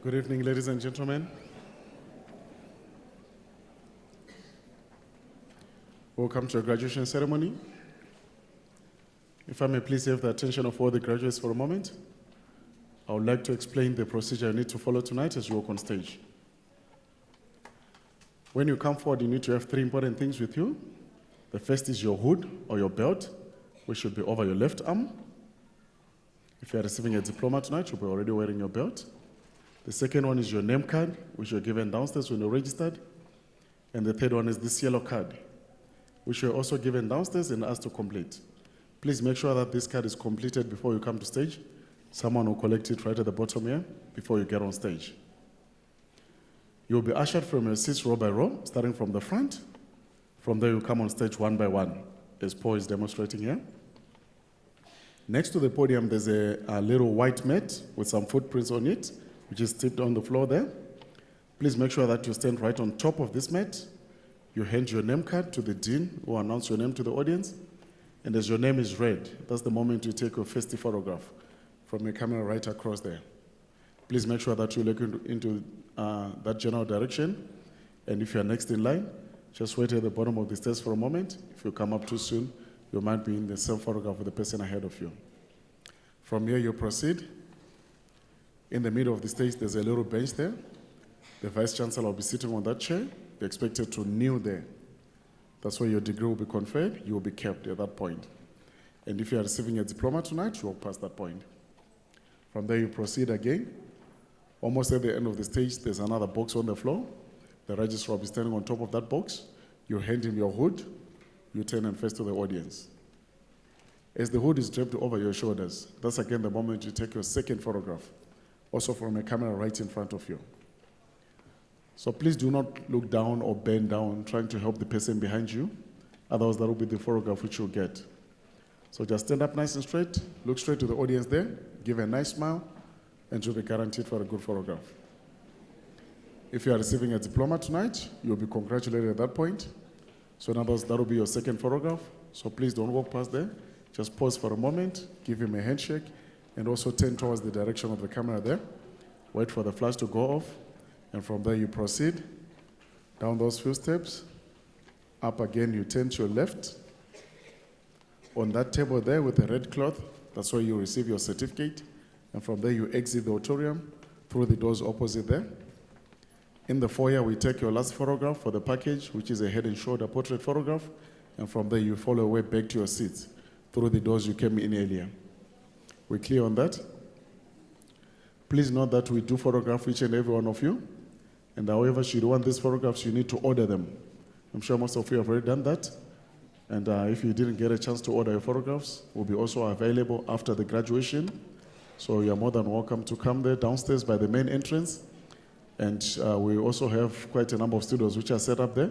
Good evening, ladies and gentlemen. Welcome to your graduation ceremony. If I may please have the attention of all the graduates for a moment, I would like to explain the procedure you need to follow tonight as you walk on stage. When you come forward, you need to have three important things with you. The first is your hood or your belt, which should be over your left arm. If you are receiving a diploma tonight, you'll be already wearing your belt. The second one is your name card, which you're given downstairs when you're registered. And the third one is this yellow card, which you're also given downstairs and asked to complete. Please make sure that this card is completed before you come to stage. Someone will collect it right at the bottom here before you get on stage. You'll be ushered from your seats row by row, starting from the front. From there, you come on stage one by one, as Paul is demonstrating here. Next to the podium, there's a little white mat with some footprints on it, which is tipped on the floor there. Please make sure that you stand right on top of this mat. You hand your name card to the dean who announce your name to the audience. And as your name is read, that's the moment you take your first photograph from your camera right across there. Please make sure that you look into that general direction. And if you're next in line, just wait at the bottom of the stairs for a moment. If you come up too soon, you might be in the same photograph with the person ahead of you. From here, you proceed. In the middle of the stage, there's a little bench there. The Vice Chancellor will be sitting on that chair. You're expected to kneel there. That's where your degree will be conferred. You will be kept at that point. And if you are receiving a diploma tonight, you walk past that point. From there, you proceed again. Almost at the end of the stage, there's another box on the floor. The registrar will be standing on top of that box. You hand him your hood. You turn and face to the audience. As the hood is draped over your shoulders, that's again the moment you take your second photograph, also from a camera right in front of you. So please do not look down or bend down trying to help the person behind you. Otherwise, that will be the photograph which you'll get. So just stand up nice and straight, look straight to the audience there, give a nice smile, and you'll be guaranteed for a good photograph. If you are receiving a diploma tonight, you'll be congratulated at that point. So in other words, that will be your second photograph. So please don't walk past there. Just pause for a moment, give him a handshake, and also turn towards the direction of the camera there. Wait for the flash to go off. And from there, you proceed down those few steps. Up again, you turn to your left. On that table there with the red cloth, that's where you receive your certificate. And from there, you exit the auditorium through the doors opposite there. In the foyer, we take your last photograph for the package, which is a head and shoulder portrait photograph. And from there, you follow your way back to your seats through the doors you came in earlier. We clear on that? Please note that we do photograph each and every one of you. And however, should you want these photographs, you need to order them. I'm sure most of you have already done that. And if you didn't get a chance to order your photographs, will be also available after the graduation. So you're more than welcome to come there downstairs by the main entrance. And we also have quite a number of studios which are set up there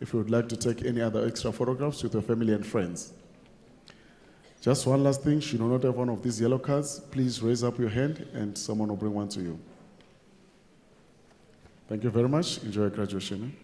if you would like to take any other extra photographs with your family and friends. Just one last thing, should you not have one of these yellow cards, please raise up your hand and someone will bring one to you. Thank you very much. Enjoy your graduation.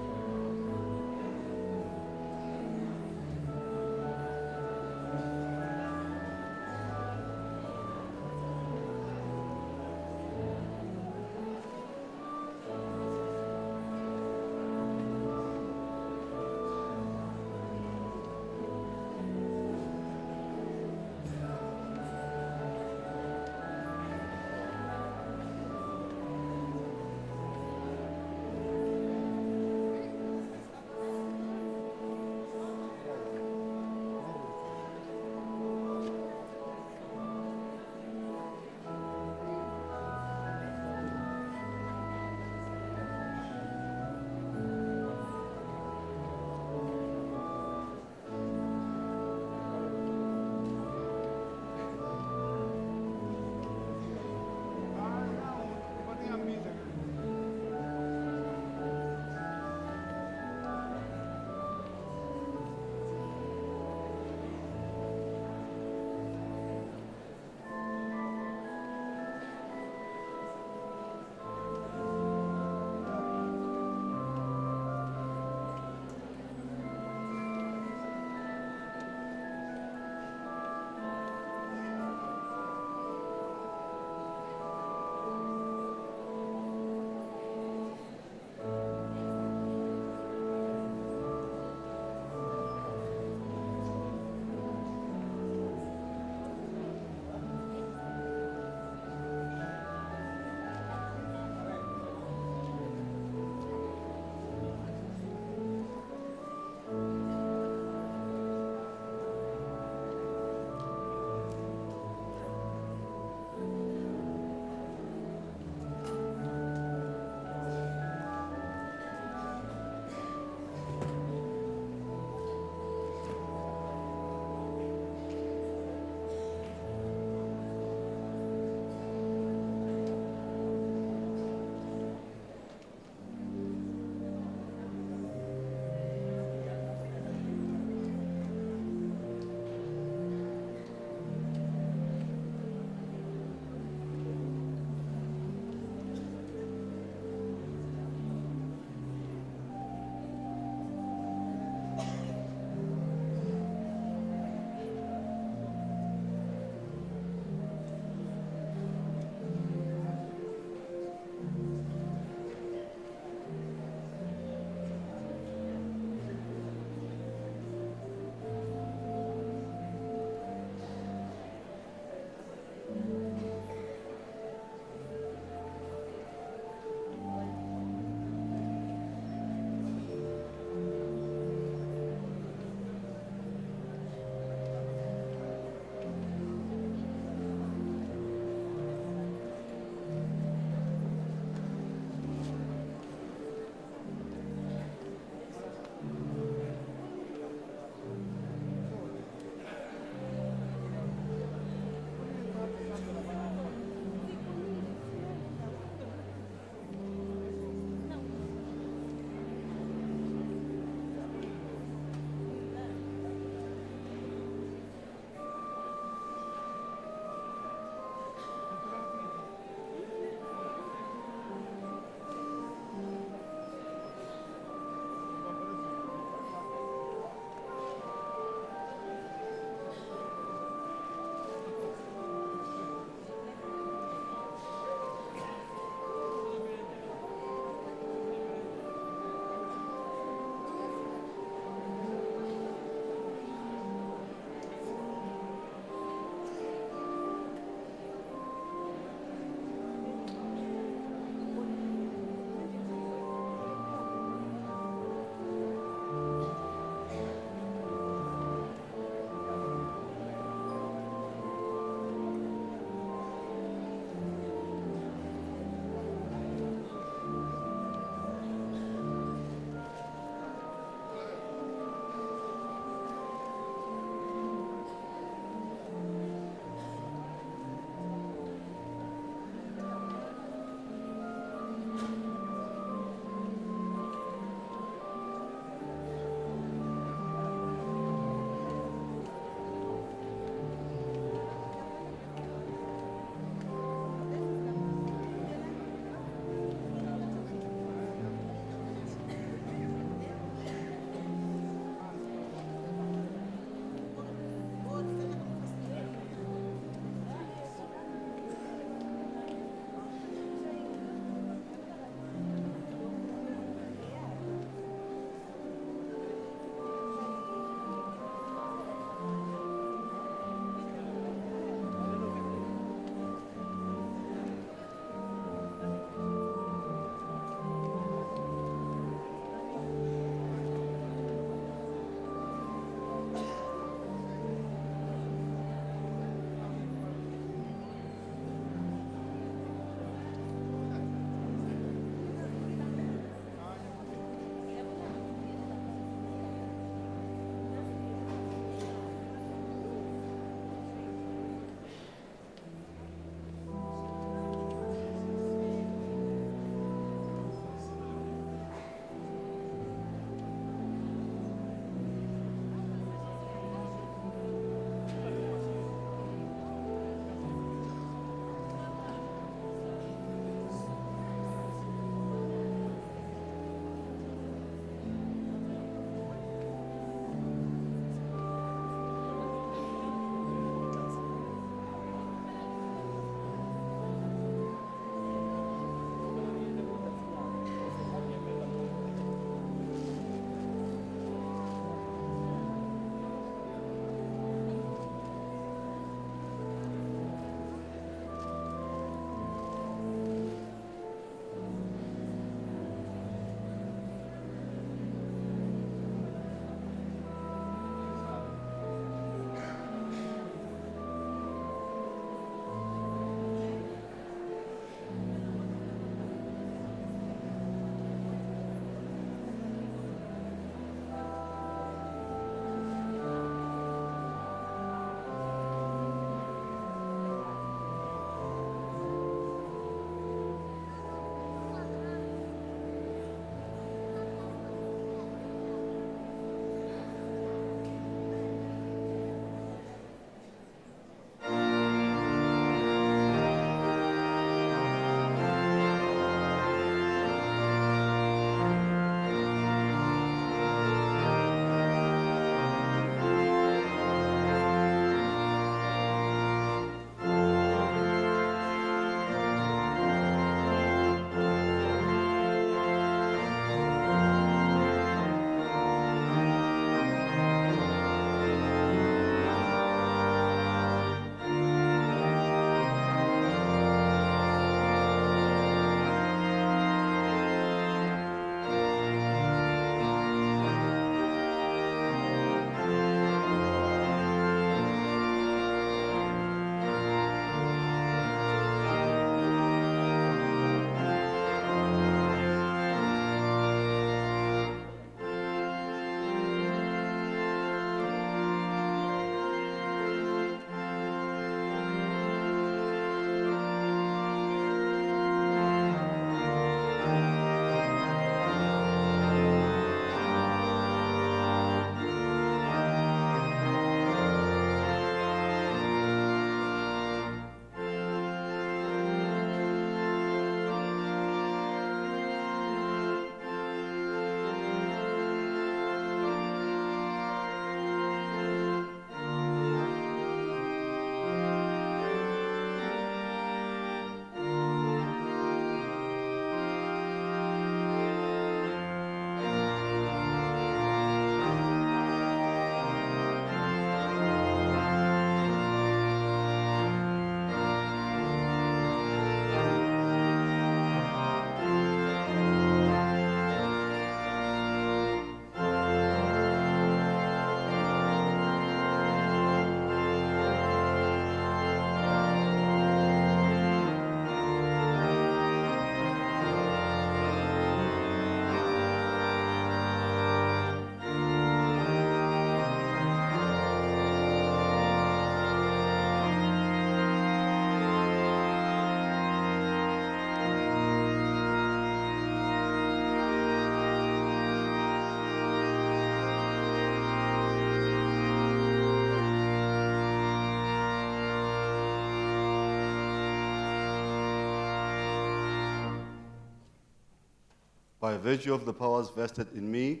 By virtue of the powers vested in me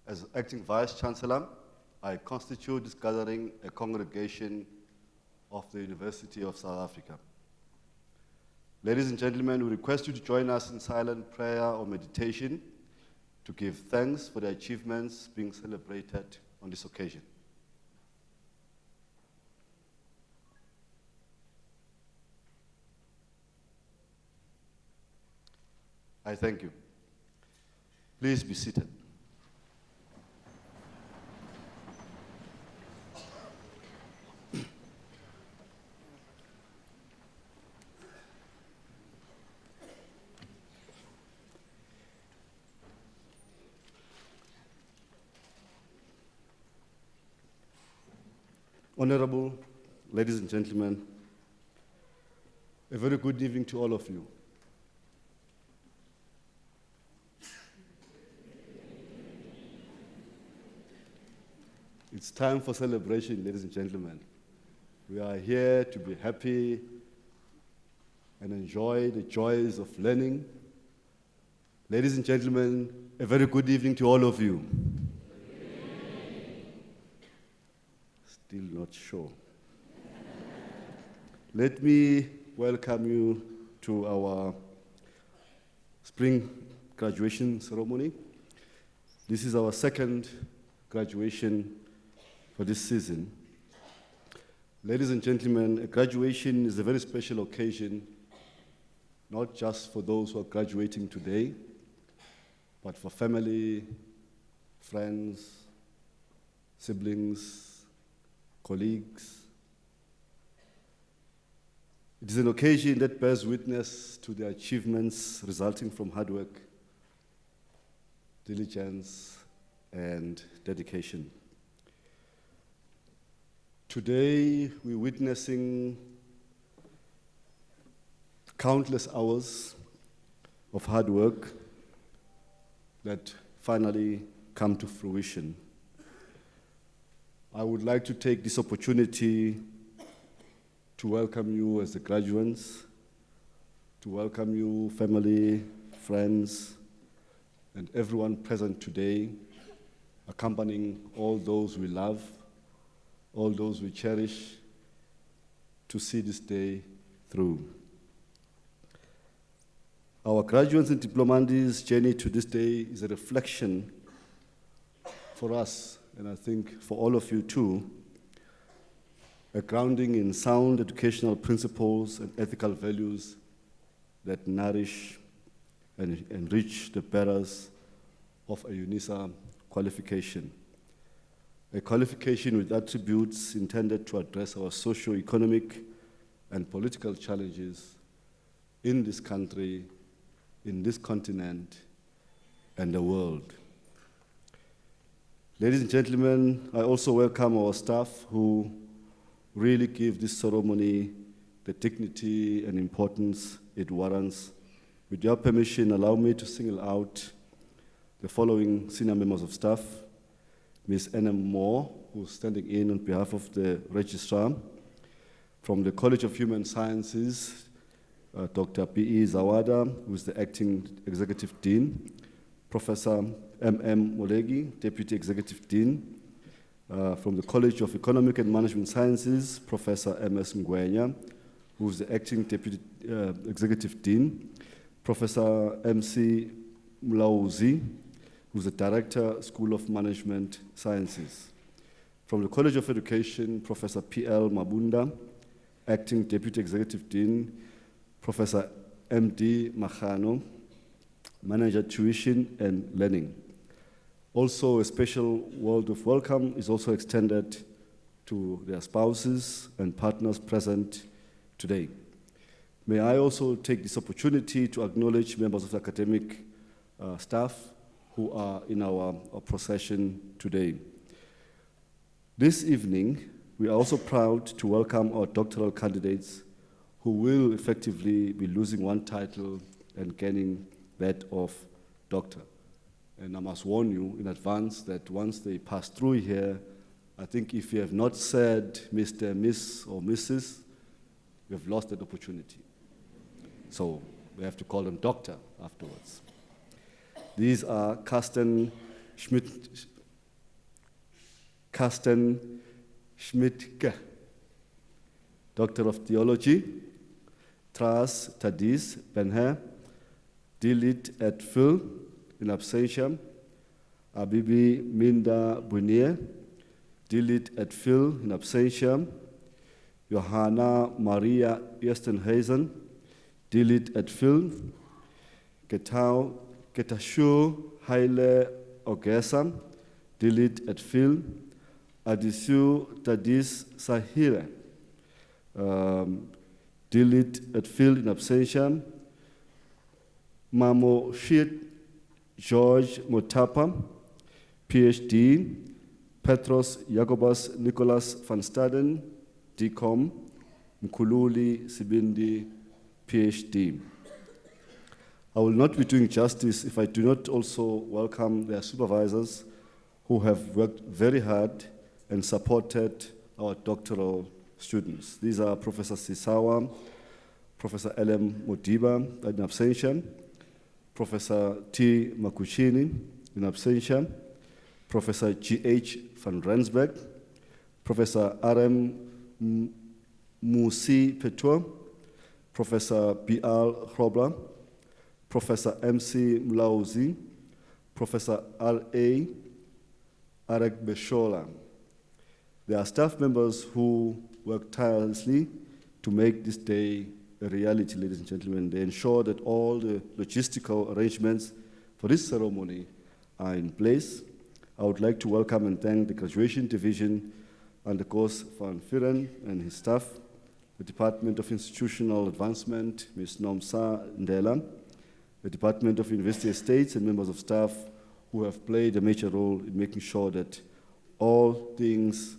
as acting Vice-Chancellor, I constitute this gathering a congregation of the University of South Africa. Ladies and gentlemen, we request you to join us in silent prayer or meditation to give thanks for the achievements being celebrated on this occasion. I thank you. Please be seated. Honorable ladies and gentlemen, a very good evening to all of you. It's time for celebration, ladies and gentlemen. We are here to be happy and enjoy the joys of learning. Ladies and gentlemen, a very good evening to all of you. Still not sure. Let me welcome you to our spring graduation ceremony. This is our second graduation for this season. Ladies and gentlemen, a graduation is a very special occasion, not just for those who are graduating today, but for family, friends, siblings, colleagues. It is an occasion that bears witness to the achievements resulting from hard work, diligence, and dedication. Today, we're witnessing countless hours of hard work that finally come to fruition. I would like to take this opportunity to welcome you as the graduates, to welcome you, family, friends, and everyone present today, accompanying all those we love, all those we cherish, to see this day through. Our graduates and diplomantes' journey to this day is a reflection for us, and I think for all of you too, a grounding in sound educational principles and ethical values that nourish and enrich the bearers of a Unisa qualification. A qualification with attributes intended to address our socio-economic and political challenges in this country, in this continent, and the world. Ladies and gentlemen, I also welcome our staff who really give this ceremony the dignity and importance it warrants. With your permission, allow me to single out the following senior members of staff: Ms. N.M. Moore, who's standing in on behalf of the registrar. From the College of Human Sciences, Dr. P.E. Zawada, who's the acting executive dean. Professor M.M. Molegi, deputy executive dean. From the College of Economic and Management Sciences, Professor M.S. Ngwenya, who's the acting deputy executive dean. Professor M.C. Mlauzi, who's the Director, School of Management Sciences. From the College of Education, Professor P.L. Mabunda, Acting Deputy Executive Dean. Professor M.D. Machano, Manager Tuition and Learning. Also, a special word of welcome is also extended to their spouses and partners present today. May I also take this opportunity to acknowledge members of the academic staff who are in our procession today. This evening, we are also proud to welcome our doctoral candidates who will effectively be losing one title and gaining that of doctor. And I must warn you in advance that once they pass through here, I think if you have not said Mr., Miss, or Mrs., you have lost that opportunity. So we have to call them doctor afterwards. These are Carsten Schmidtke, Doctor of Theology, Tras Tadis Benher, Dilit et Phil, in absentia, Abibi Minda Bunier, Dilit et Phil, in absentia, Johanna Maria Estenhuizen, Dilit et Phil, Getashu Haile Ogesa, Dilit et Phil, Adisu Tadis Sahire, Dilit et Phil, in absentia, Mamo Shit George Motapa, PhD, Petros Jacobus Nicholas van Staden, DCOM, Mkululi Sibindi, PhD. I will not be doing justice if I do not also welcome their supervisors who have worked very hard and supported our doctoral students. These are Professor Sisawa, Professor L.M. Modiba, in absentia, Professor T. Makuchini, in absentia, Professor G.H. van Rensburg, Professor R.M. Musi Petua, Professor B.R. Hrobler, Professor M.C. Mlauzi, Professor R.A. Arek Beshola. There are staff members who work tirelessly to make this day a reality, ladies and gentlemen. They ensure that all the logistical arrangements for this ceremony are in place. I would like to welcome and thank the Graduation Division under Gos van Vieren and his staff, the Department of Institutional Advancement, Ms. Nomsa Ndela, the Department of University Estates and members of staff who have played a major role in making sure that all things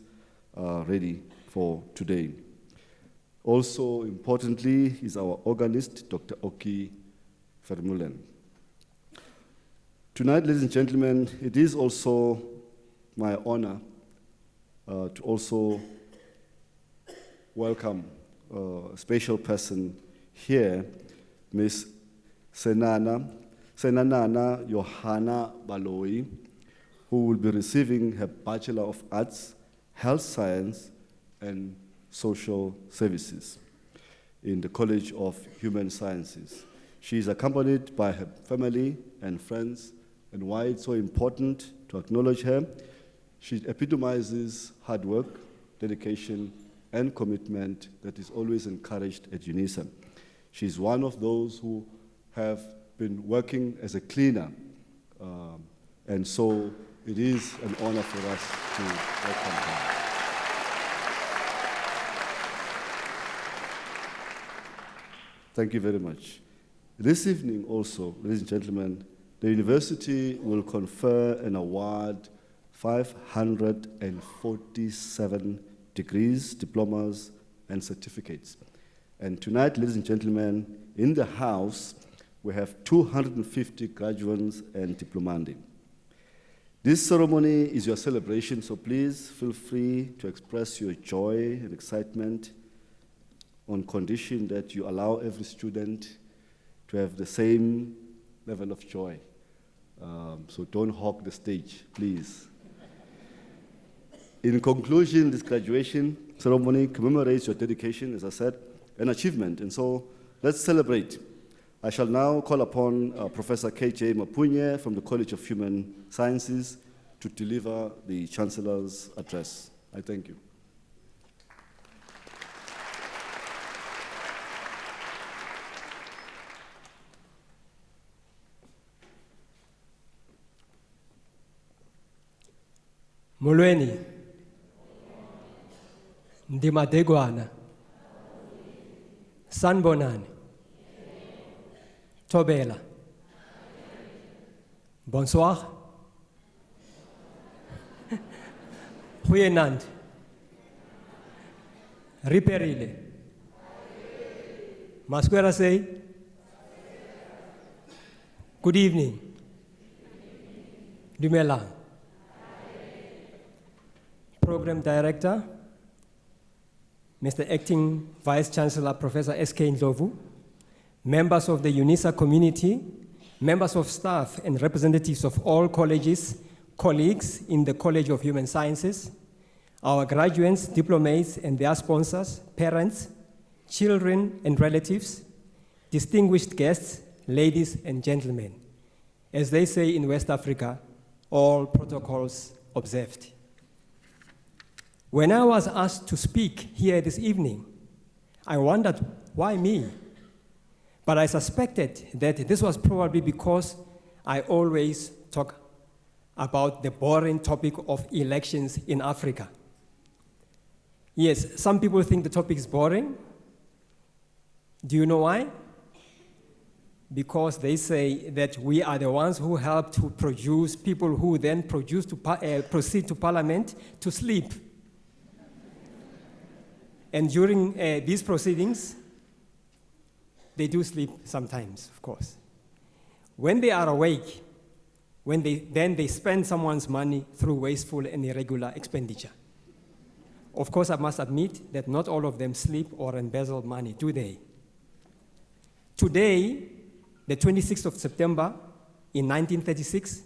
are ready for today. Also, importantly, is our organist, Dr. Oki Vermeulen. Tonight, ladies and gentlemen, it is also my honor to also welcome a special person here, Ms. Senanana Johanna Baloi, who will be receiving her Bachelor of Arts, Health Science, and Social Services in the College of Human Sciences. She is accompanied by her family and friends, and why it's so important to acknowledge her, she epitomizes hard work, dedication, and commitment that is always encouraged at Unisa. She's one of those who have been working as a cleaner, and so it is an honor for us to welcome her. Thank you very much. This evening also, ladies and gentlemen, the university will confer and award 547 degrees, diplomas, and certificates. And tonight, ladies and gentlemen, in the house, we have 250 graduates and diplomandi. This ceremony is your celebration, so please feel free to express your joy and excitement on condition that you allow every student to have the same level of joy. So don't hog the stage, please. In conclusion, this graduation ceremony commemorates your dedication, as I said, and achievement, and so let's celebrate. I shall now call upon Professor K.J. Mapunye from the College of Human Sciences to deliver the Chancellor's address. I thank you. Molweni, Ndimadegwana, Sanbonani, Tobela. Bonsoir. Goeienaand. Riperile. Masquera say. Good evening. Dumelang. Program Director, Mr. Acting Vice Chancellor Professor S.K. Ndlovu, members of the Unisa community, members of staff and representatives of all colleges, colleagues in the College of Human Sciences, our graduates, diplomates and their sponsors, parents, children and relatives, distinguished guests, ladies and gentlemen. As they say in West Africa, all protocols observed. When I was asked to speak here this evening, I wondered why me? But I suspected that this was probably because I always talk about the boring topic of elections in Africa. Yes, some people think the topic is boring. Do you know why? Because they say that we are the ones who help to produce people who then proceed to parliament to sleep. And during these proceedings, they do sleep sometimes, of course. When they are awake, then they spend someone's money through wasteful and irregular expenditure. Of course, I must admit that not all of them sleep or embezzle money, do they? Today, the 26th of September in 1936,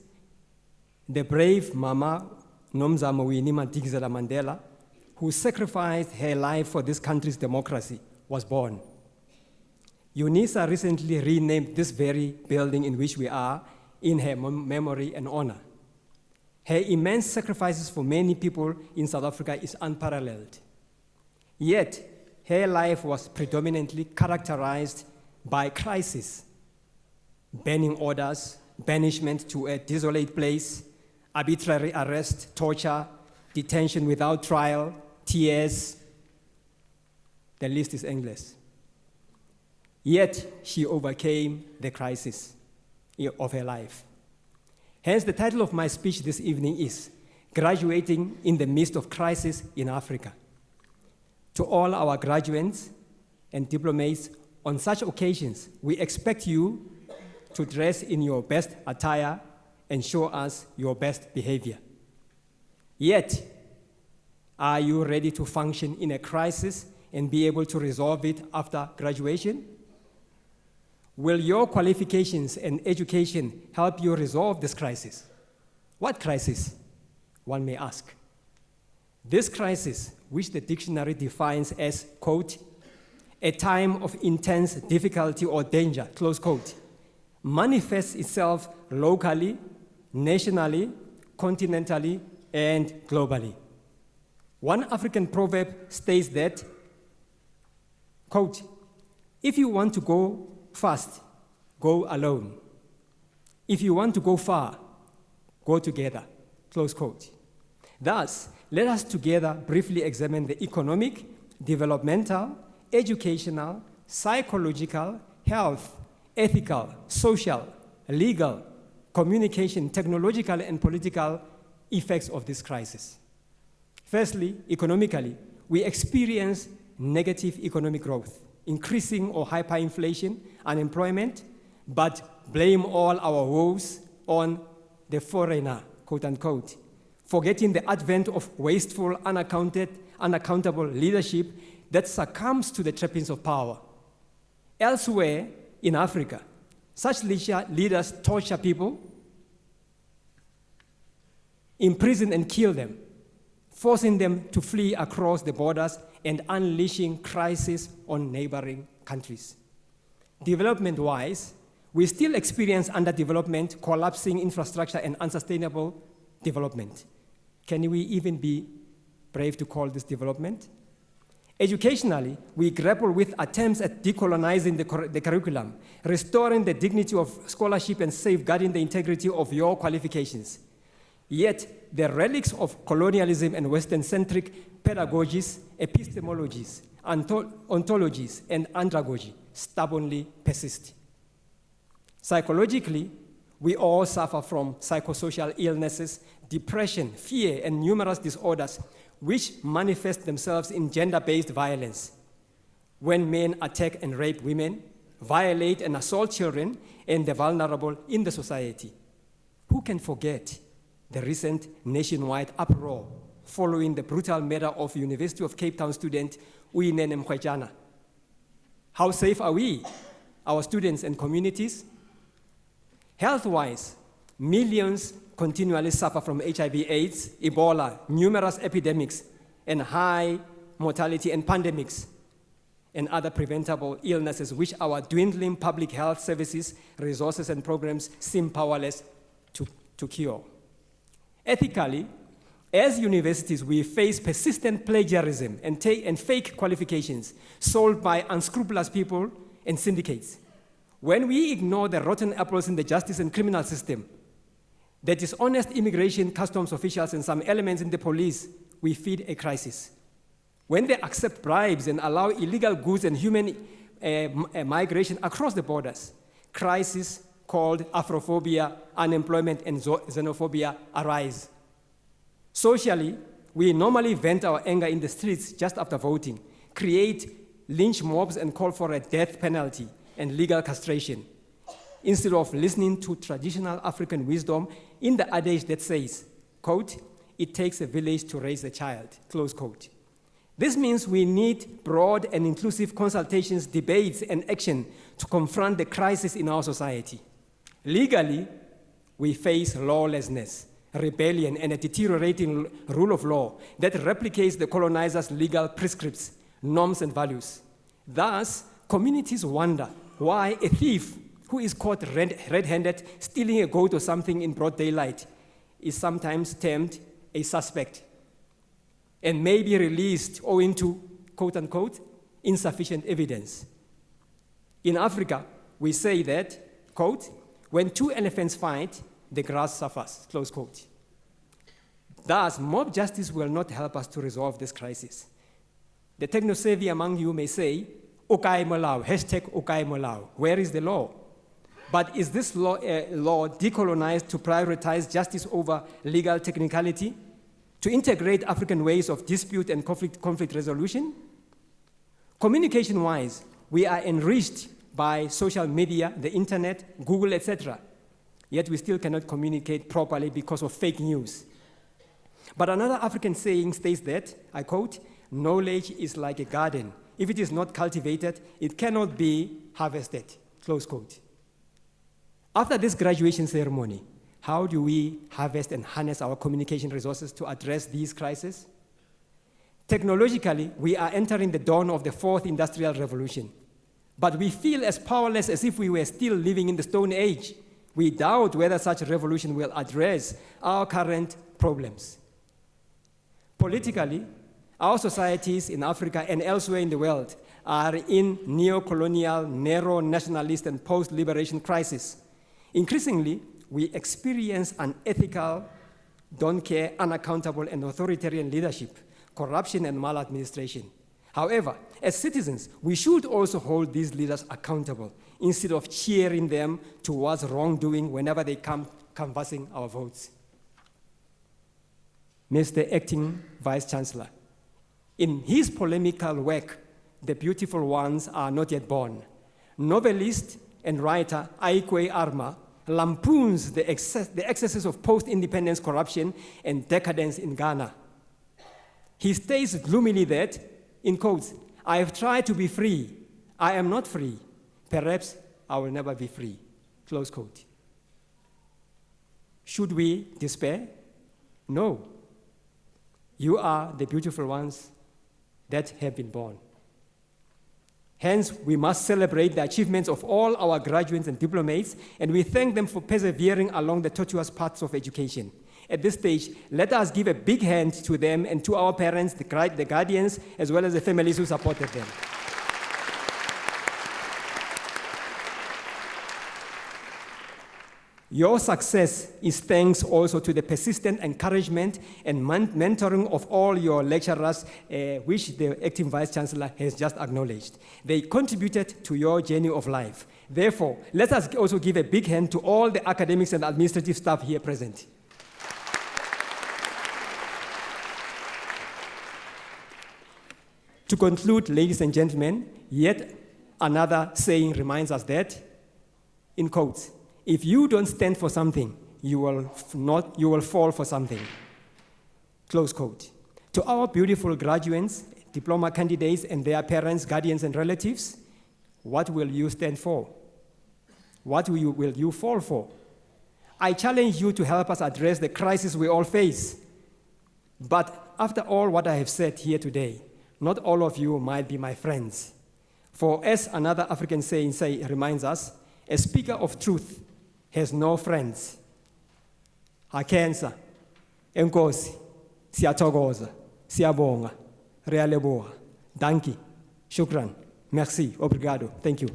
the brave Mama Nomzamo Winnie Madikizela Mandela, who sacrificed her life for this country's democracy, was born. Unisa recently renamed this very building in which we are in her memory and honor. Her immense sacrifices for many people in South Africa is unparalleled. Yet, her life was predominantly characterized by crisis, banning orders, banishment to a desolate place, arbitrary arrest, torture, detention without trial, tears. The list is endless. Yet, she overcame the crisis of her life. Hence, the title of my speech this evening is Graduating in the Midst of Crisis in Africa. To all our graduates and diplomats, on such occasions, we expect you to dress in your best attire and show us your best behavior. Yet, are you ready to function in a crisis and be able to resolve it after graduation? Will your qualifications and education help you resolve this crisis? What crisis? One may ask. This crisis, which the dictionary defines as, quote, a time of intense difficulty or danger, close quote, manifests itself locally, nationally, continentally, and globally. One African proverb states that, quote, if you want to go fast, go alone. If you want to go far, go together, close quote. Thus, let us together briefly examine the economic, developmental, educational, psychological, health, ethical, social, legal, communication, technological, and political effects of this crisis. Firstly, economically, we experience negative economic growth, increasing or hyperinflation, unemployment, but blame all our woes on the foreigner, quote unquote, forgetting the advent of wasteful, unaccountable leadership that succumbs to the trappings of power. Elsewhere in Africa, such leaders torture people, imprison and kill them, forcing them to flee across the borders and unleashing crisis on neighboring countries. Development-wise, we still experience underdevelopment, collapsing infrastructure, and unsustainable development. Can we even be brave to call this development? Educationally, we grapple with attempts at decolonizing the curriculum, restoring the dignity of scholarship and safeguarding the integrity of your qualifications. Yet, the relics of colonialism and Western-centric pedagogies, epistemologies, ontologies, and andragogy stubbornly persist. Psychologically, we all suffer from psychosocial illnesses, depression, fear, and numerous disorders which manifest themselves in gender-based violence. When men attack and rape women, violate and assault children, and the vulnerable in the society. Who can forget the recent nationwide uproar following the brutal murder of University of Cape Town student Uyinene Mkhwejana? How safe are we, our students and communities? Health-wise, millions continually suffer from HIV/AIDS, Ebola, numerous epidemics, and high mortality and pandemics, and other preventable illnesses which our dwindling public health services, resources, and programs seem powerless to cure. Ethically, as universities, we face persistent plagiarism and fake qualifications sold by unscrupulous people and syndicates. When we ignore the rotten apples in the justice and criminal system, the dishonest immigration, customs officials, and some elements in the police, we feed a crisis. When they accept bribes and allow illegal goods and human migration across the borders, crises called Afrophobia, unemployment, and xenophobia arise. Socially, we normally vent our anger in the streets just after voting, create lynch mobs, and call for a death penalty and legal castration, instead of listening to traditional African wisdom in the adage that says, quote, "It takes a village to raise a child," close quote. This means we need broad and inclusive consultations, debates, and action to confront the crisis in our society. Legally, we face lawlessness, rebellion, and a deteriorating rule of law that replicates the colonizers' legal prescripts, norms, and values. Thus, communities wonder why a thief who is caught red-handed stealing a goat or something in broad daylight is sometimes termed a suspect and may be released owing to, quote-unquote, insufficient evidence. In Africa, we say that, quote, "When two elephants fight, the grass suffers," close quote. Thus, mob justice will not help us to resolve this crisis. The techno-savvy among you may say, "Okai molao," hashtag Okai molao. Where is the law? But is this law decolonized to prioritize justice over legal technicality? To integrate African ways of dispute and conflict resolution? Communication-wise, we are enriched by social media, the internet, Google, etc. Yet we still cannot communicate properly because of fake news. But another African saying states that, I quote, "Knowledge is like a garden. If it is not cultivated, it cannot be harvested," close quote. After this graduation ceremony, how do we harvest and harness our communication resources to address these crises? Technologically, we are entering the dawn of the fourth industrial revolution, but we feel as powerless as if we were still living in the Stone Age. We doubt whether such a revolution will address our current problems. Politically, our societies in Africa and elsewhere in the world are in neo-colonial, narrow nationalist, and post-liberation crisis. Increasingly, we experience unethical, don't care, unaccountable, and authoritarian leadership, corruption, and maladministration. However, as citizens, we should also hold these leaders accountable instead of cheering them towards wrongdoing whenever they come canvassing our votes. Mr. Acting Vice Chancellor, in his polemical work, The Beautiful Ones Are Not Yet Born, novelist and writer Aikwe Arma lampoons the excesses of post-independence corruption and decadence in Ghana. He states gloomily that, in quotes, "I have tried to be free. I am not free. Perhaps I will never be free," close quote. Should we despair? No. You are the beautiful ones that have been born. Hence, we must celebrate the achievements of all our graduates and diplomates, and we thank them for persevering along the tortuous paths of education. At this stage, let us give a big hand to them and to our parents, the guardians, as well as the families who supported them. Your success is thanks also to the persistent encouragement and mentoring of all your lecturers, which the acting Vice Chancellor has just acknowledged. They contributed to your journey of life. Therefore, let us also give a big hand to all the academics and administrative staff here present. To conclude, ladies and gentlemen, yet another saying reminds us that, in quotes, "If you don't stand for something, you will fall for something," close quote. To our beautiful graduates, diploma candidates, and their parents, guardians, and relatives, what will you stand for? What will you fall for? I challenge you to help us address the crisis we all face. But after all what I have said here today, not all of you might be my friends. For as another African saying reminds us, a speaker of truth has no friends. Hakensa, enkosi, siyathokoza, siyabonga, realeboha, danki, shukran, merci, obrigado, thank you.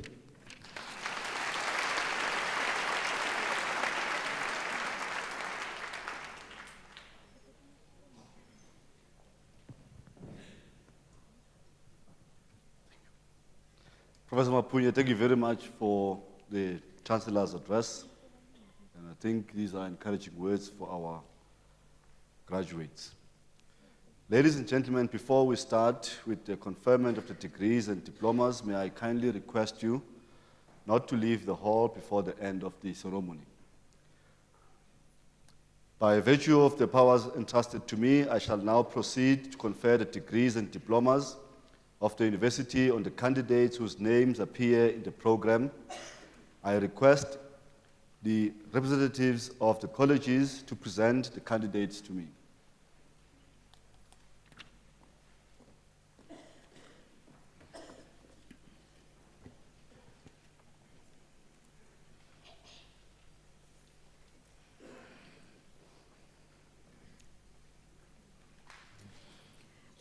Professor Mapunya, thank you very much for the Chancellor's address. And I think these are encouraging words for our graduates. Ladies and gentlemen, before we start with the conferment of the degrees and diplomas, may I kindly request you not to leave the hall before the end of the ceremony. By virtue of the powers entrusted to me, I shall now proceed to confer the degrees and diplomas of the university on the candidates whose names appear in the program. I request the representatives of the colleges to present the candidates to me.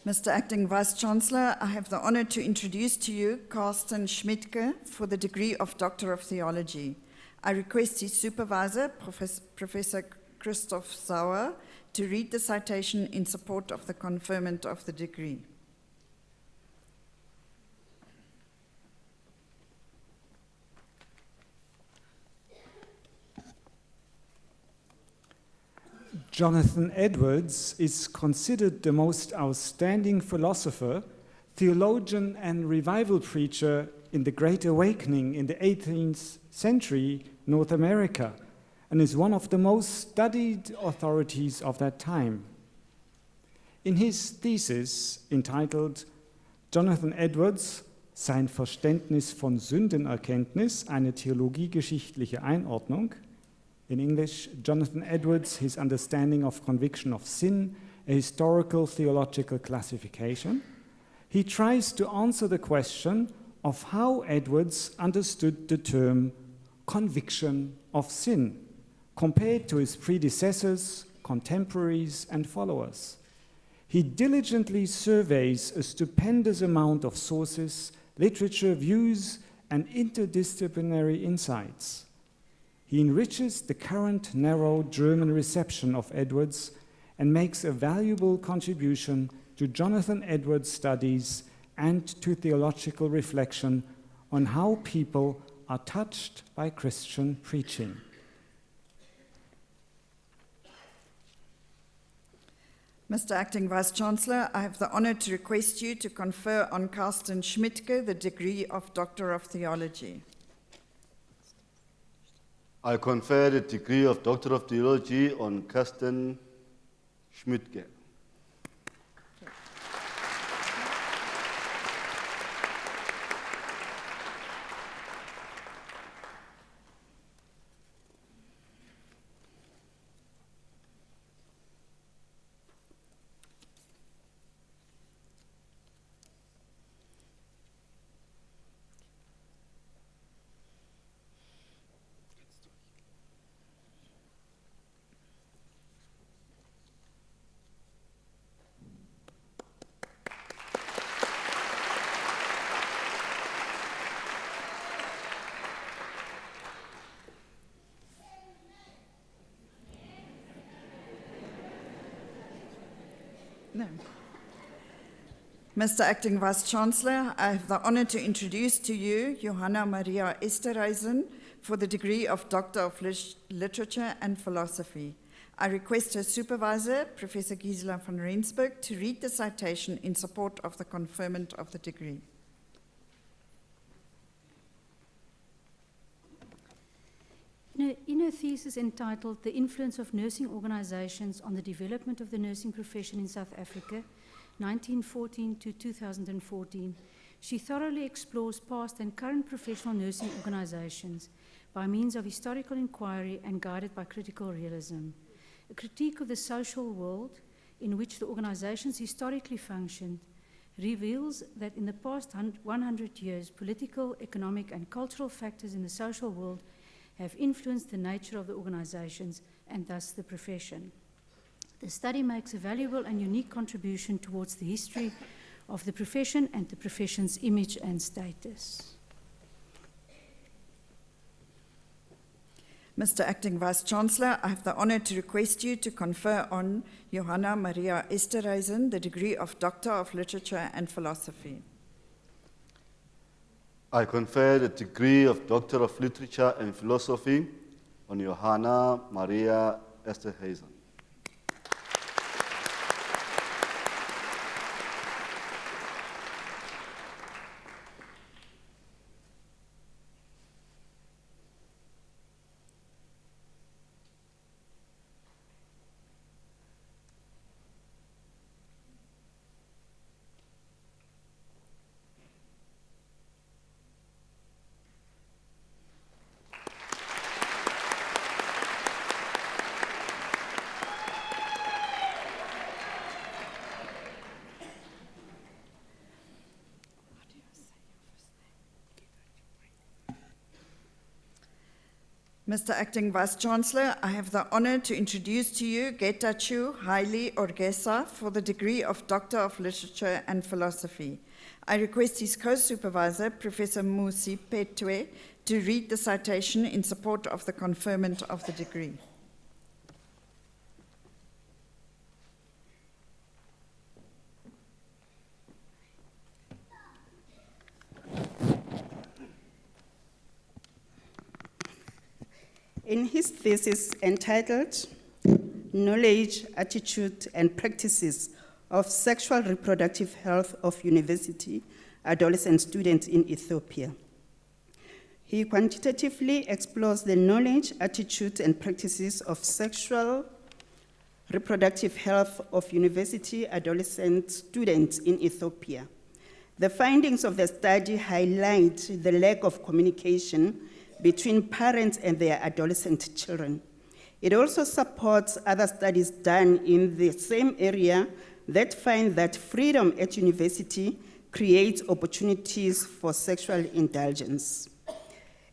Mr. Acting Vice-Chancellor, I have the honor to introduce to you Carsten Schmidtke for the degree of Doctor of Theology. I request his supervisor, Professor Christoph Sauer, to read the citation in support of the conferment of the degree. Jonathan Edwards is considered the most outstanding philosopher, theologian, and revival preacher in the Great Awakening in the 18th century North America, and is one of the most studied authorities of that time. In his thesis entitled Jonathan Edwards, Sein Verständnis von Sündenerkenntnis, eine theologiegeschichtliche Einordnung, in English, Jonathan Edwards, His Understanding of Conviction of Sin, a Historical Theological Classification, he tries to answer the question of how Edwards understood the term conviction of sin, compared to his predecessors, contemporaries, and followers. He diligently surveys a stupendous amount of sources, literature, views, and interdisciplinary insights. He enriches the current narrow German reception of Edwards and makes a valuable contribution to Jonathan Edwards' studies and to theological reflection on how people are touched by Christian preaching. Mr. Acting Vice-Chancellor, I have the honor to request you to confer on Carsten Schmidtke the degree of Doctor of Theology. I confer the degree of Doctor of Theology on Carsten Schmidtke. No. Mr. Acting Vice-Chancellor, I have the honor to introduce to you Johanna Maria Esterhuizen for the degree of Doctor of Literature and Philosophy. I request her supervisor, Professor Gisela van Rensburg, to read the citation in support of the conferment of the degree. In her thesis entitled The Influence of Nursing Organizations on the Development of the Nursing Profession in South Africa, 1914 to 2014, she thoroughly explores past and current professional nursing organizations, by means of historical inquiry and guided by critical realism. A critique of the social world in which the organizations historically functioned reveals that in the past 100 years, political, economic, and cultural factors in the social world have influenced the nature of the organizations and thus the profession. The study makes a valuable and unique contribution towards the history of the profession and the profession's image and status. Mr. Acting Vice-Chancellor, I have the honor to request you to confer on Johanna Maria Esterhuizen the degree of Doctor of Literature and Philosophy. I confer the degree of Doctor of Literature and Philosophy on Johanna Maria Esterhuizen. Mr. Acting Vice-Chancellor, I have the honor to introduce to you Getachew Haile Orgesa for the degree of Doctor of Literature and Philosophy. I request his co-supervisor, Professor Musi Petwe, to read the citation in support of the conferment of the degree. In his thesis entitled Knowledge, Attitude, and Practices of Sexual Reproductive Health of University Adolescent Students in Ethiopia, he quantitatively explores the knowledge, attitudes, and practices of sexual reproductive health of university adolescent students in Ethiopia. The findings of the study highlight the lack of communication between parents and their adolescent children. It also supports other studies done in the same area that find that freedom at university creates opportunities for sexual indulgence.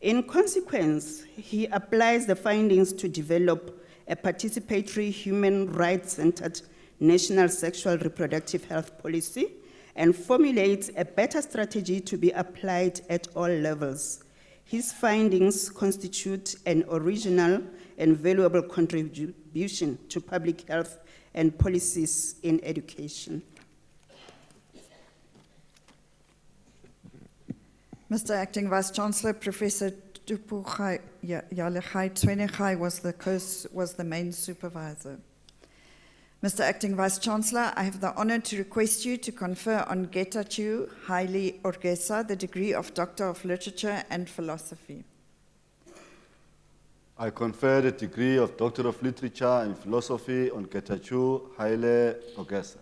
In consequence, he applies the findings to develop a participatory, human rights-centered national sexual reproductive health policy and formulates a better strategy to be applied at all levels. His findings constitute an original and valuable contribution to public health and policies in education. Mr. Acting Vice-Chancellor, Professor Tupuchai Yalechai Twenechai was the main supervisor. Mr. Acting Vice-Chancellor, I have the honor to request you to confer on Getachew Haile Orgesa the degree of Doctor of Literature and Philosophy. I confer the degree of Doctor of Literature and Philosophy on Getachew Haile Orgesa.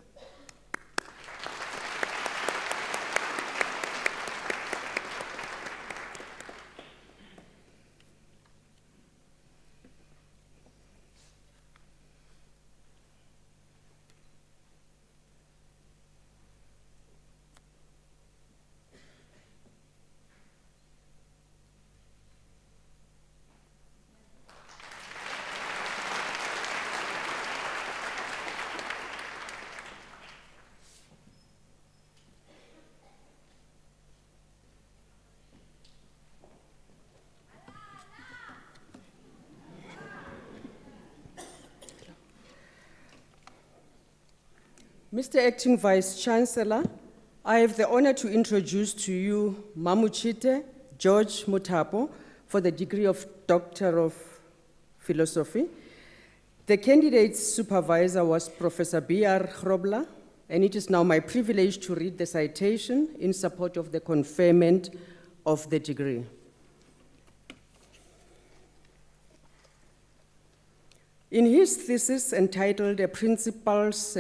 Mr. Acting Vice-Chancellor, I have the honor to introduce to you Mamuchite George Mutapo for the degree of Doctor of Philosophy. The candidate's supervisor was Professor B.R. Hrobla, and it is now my privilege to read the citation in support of the conferment of the degree. In his thesis entitled A Principal's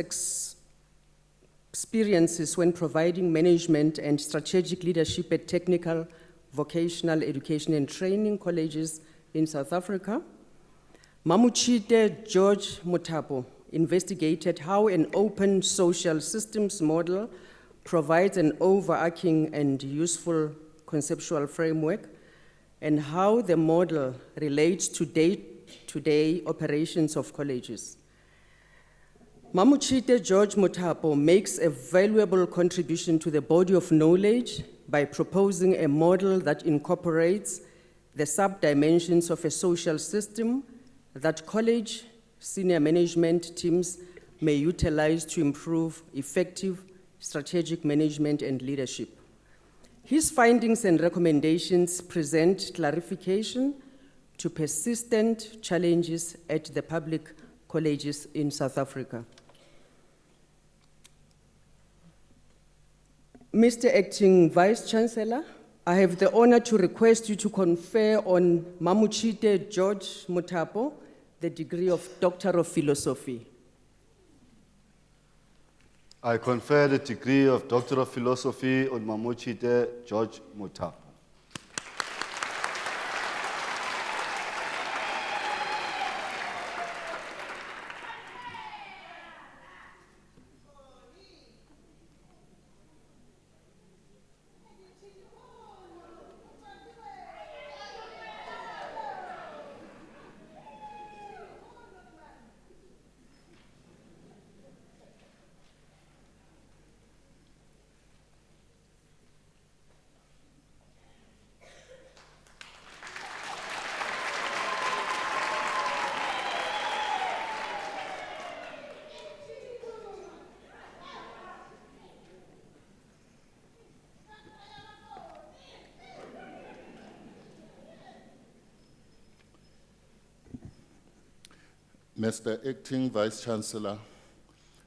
Experiences when Providing Management and Strategic Leadership at Technical, Vocational Education and Training Colleges in South Africa. Mamuchite George Mutapo investigated how an open social systems model provides an overarching and useful conceptual framework, and how the model relates to day-to-day operations of colleges. Mamuchite George Mutapo makes a valuable contribution to the body of knowledge by proposing a model that incorporates the sub-dimensions of a social system that college senior management teams may utilize to improve effective strategic management and leadership. His findings and recommendations present clarification to persistent challenges at the public colleges in South Africa. Mr. Acting Vice Chancellor, I have the honor to request you to confer on Mamuchite George Mutapo the degree of Doctor of Philosophy. I confer the degree of Doctor of Philosophy on Mamuchite George Mutapo. Mr. Acting Vice Chancellor,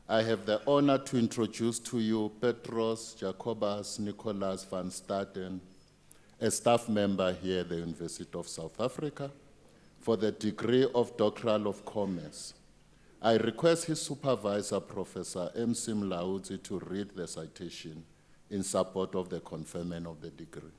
I have the honor to introduce to you Petros Jacobus Nicholas van Staden, a staff member here at the University of South Africa, for the degree of Doctoral of Commerce. I request his supervisor, Professor M.C. Mlaudzi, to read the citation in support of the conferment of the degree.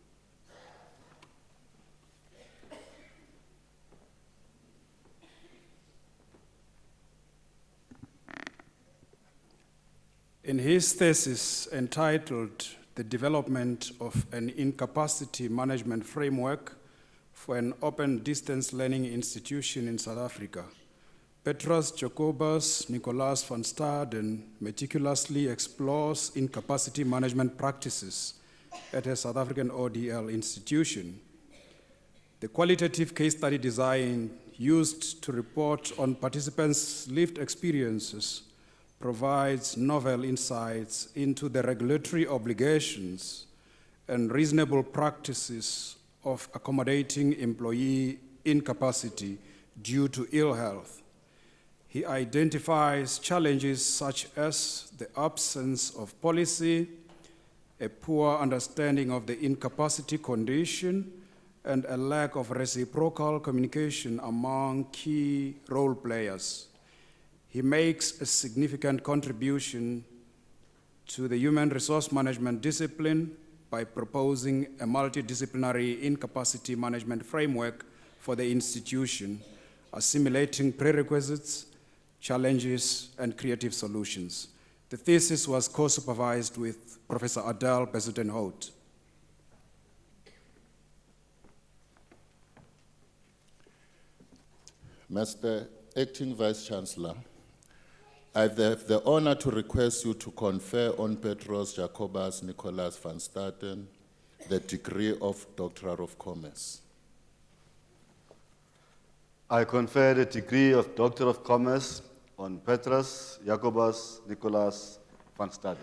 In his thesis entitled The Development of an Incapacity Management Framework for an Open Distance Learning Institution in South Africa, Petros Jacobus Nicholas van Staden meticulously explores incapacity management practices at a South African ODL institution. The qualitative case study design used to report on participants' lived experiences provides novel insights into the regulatory obligations and reasonable practices of accommodating employee incapacity due to ill health. He identifies challenges such as the absence of policy, a poor understanding of the incapacity condition, and a lack of reciprocal communication among key role players. He makes a significant contribution to the human resource management discipline by proposing a multidisciplinary incapacity management framework for the institution, assimilating prerequisites, challenges, and creative solutions. The thesis was co-supervised with Professor Adele Bezudenhout. Mr. Acting Vice Chancellor, I have the honor to request you to confer on Petros Jacobus Nicholas van Staden the degree of Doctor of Commerce. I confer the degree of Doctor of Commerce on Petros Jacobus Nicholas van Staden.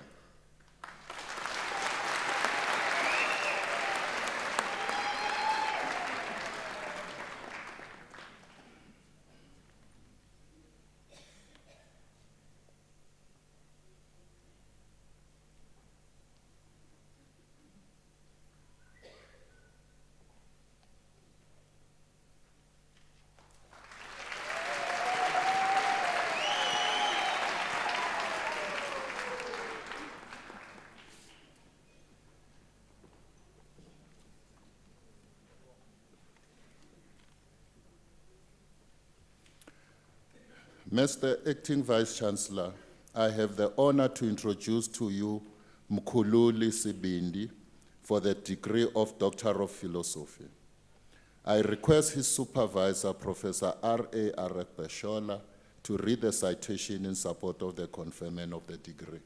Mr. Acting Vice-Chancellor, I have the honor to introduce to you Mkhululi Sibindi for the degree of Doctor of Philosophy. I request his supervisor, Professor R.A. Arekbeshola, to read the citation in support of the conferment of the degree.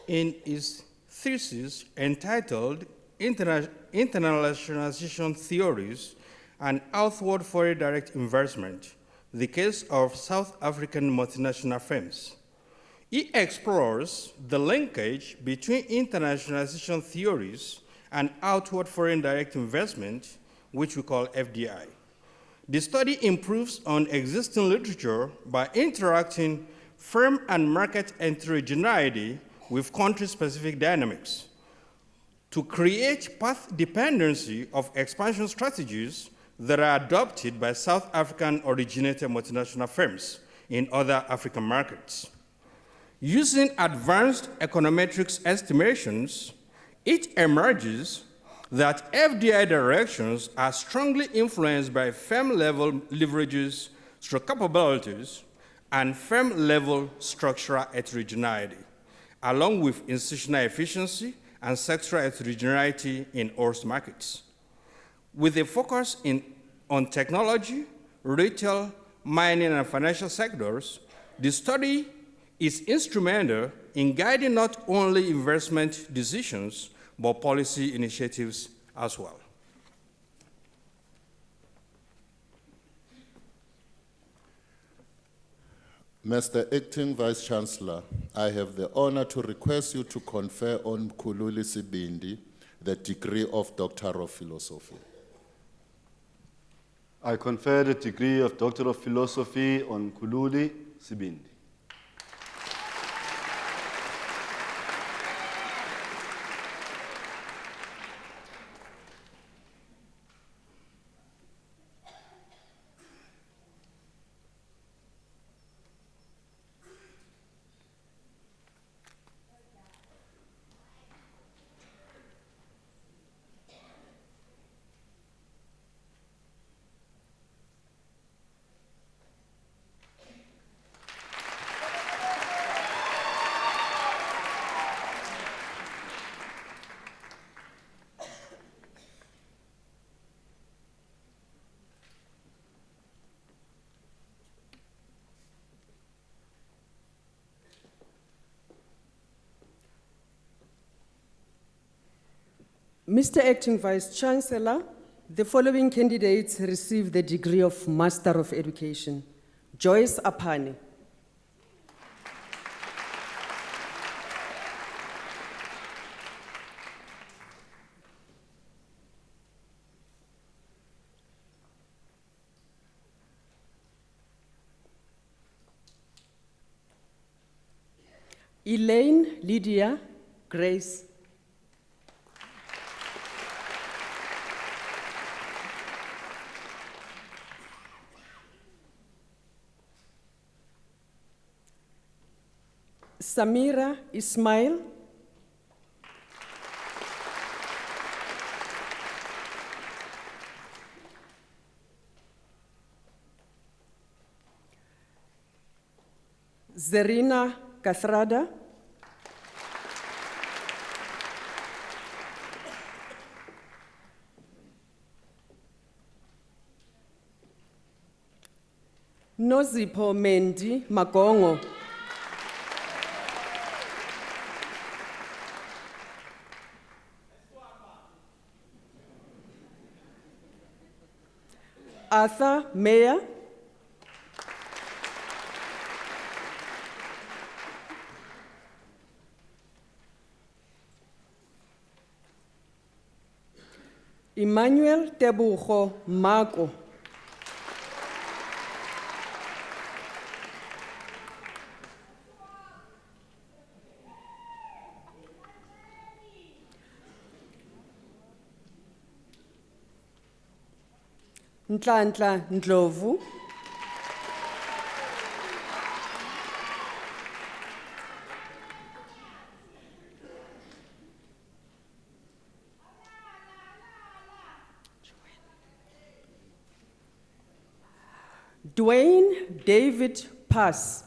In his thesis entitled Internationalization Theories and Outward Foreign Direct Investment, the case of South African multinational firms, he explores the linkage between internationalization theories and outward foreign direct investment, which we call FDI. The study improves on existing literature by interacting firm and market heterogeneity with country-specific dynamics to create path dependency of expansion strategies that are adopted by South African-originated multinational firms in other African markets. Using advanced econometrics estimations, it emerges that FDI directions are strongly influenced by firm-level leverages through capabilities and firm-level structural heterogeneity, along with institutional efficiency and sectoral heterogeneity in host markets. With a focus on technology, retail, mining, and financial sectors, the study is instrumental in guiding not only investment decisions, but policy initiatives as well. Mr. Acting Vice-Chancellor, I have the honor to request you to confer on Mkhululi Sibindi the degree of Doctor of Philosophy. I confer the degree of Doctor of Philosophy on Mkhululi Sibindi. Mr. Acting Vice-Chancellor, the following candidates receive the degree of Master of Education. Joyce Apani. Elaine Lydia Grace. Samira Ismail. Zerina Kathrada. Nozipho Mendi Magongo. Arthur Meyer. Emmanuel Tebucho Mako. Nhlanhla Ndlovu. Dwayne David Pass.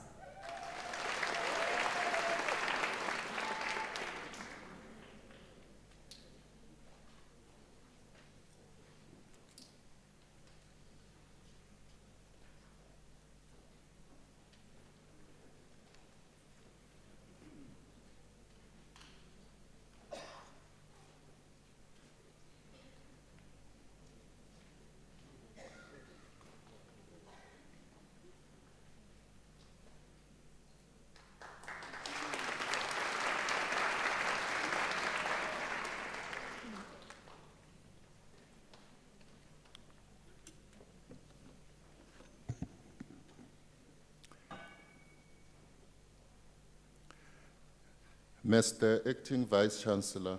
Mr. Acting Vice Chancellor,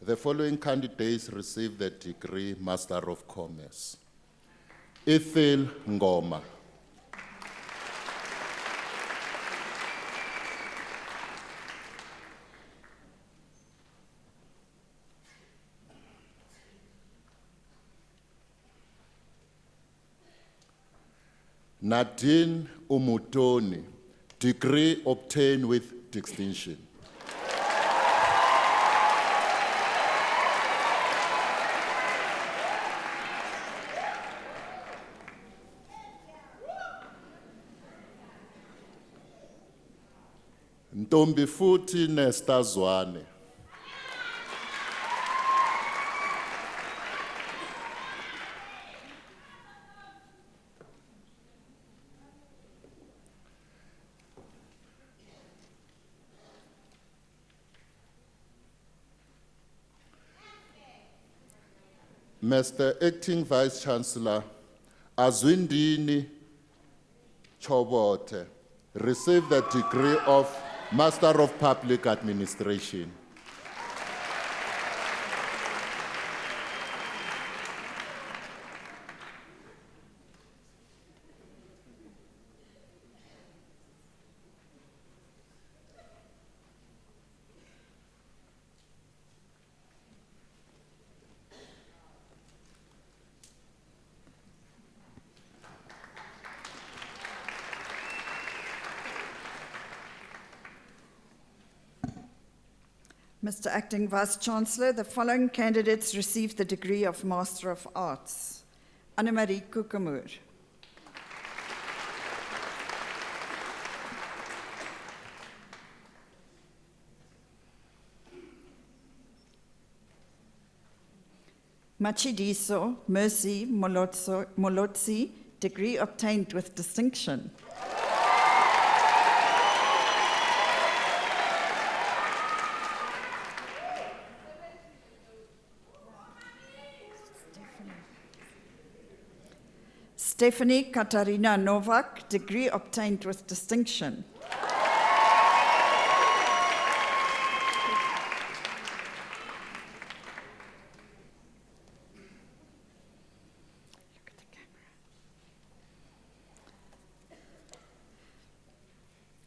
the following candidates received the degree Master of Commerce. Ethel Ngoma. Nadine Umutoni, degree obtained with distinction. Ntombi futhi Nesta Zwane. Mr. Acting Vice Chancellor, Azwindini Chobote received the degree of Master of Public Administration. Mr. Acting Vice Chancellor, the following candidates received the degree of Master of Arts. Annemarie Kokemoer. Machidiso Mercy Molotsi, degree obtained with distinction. Stephanie Katarina Novak, degree obtained with distinction.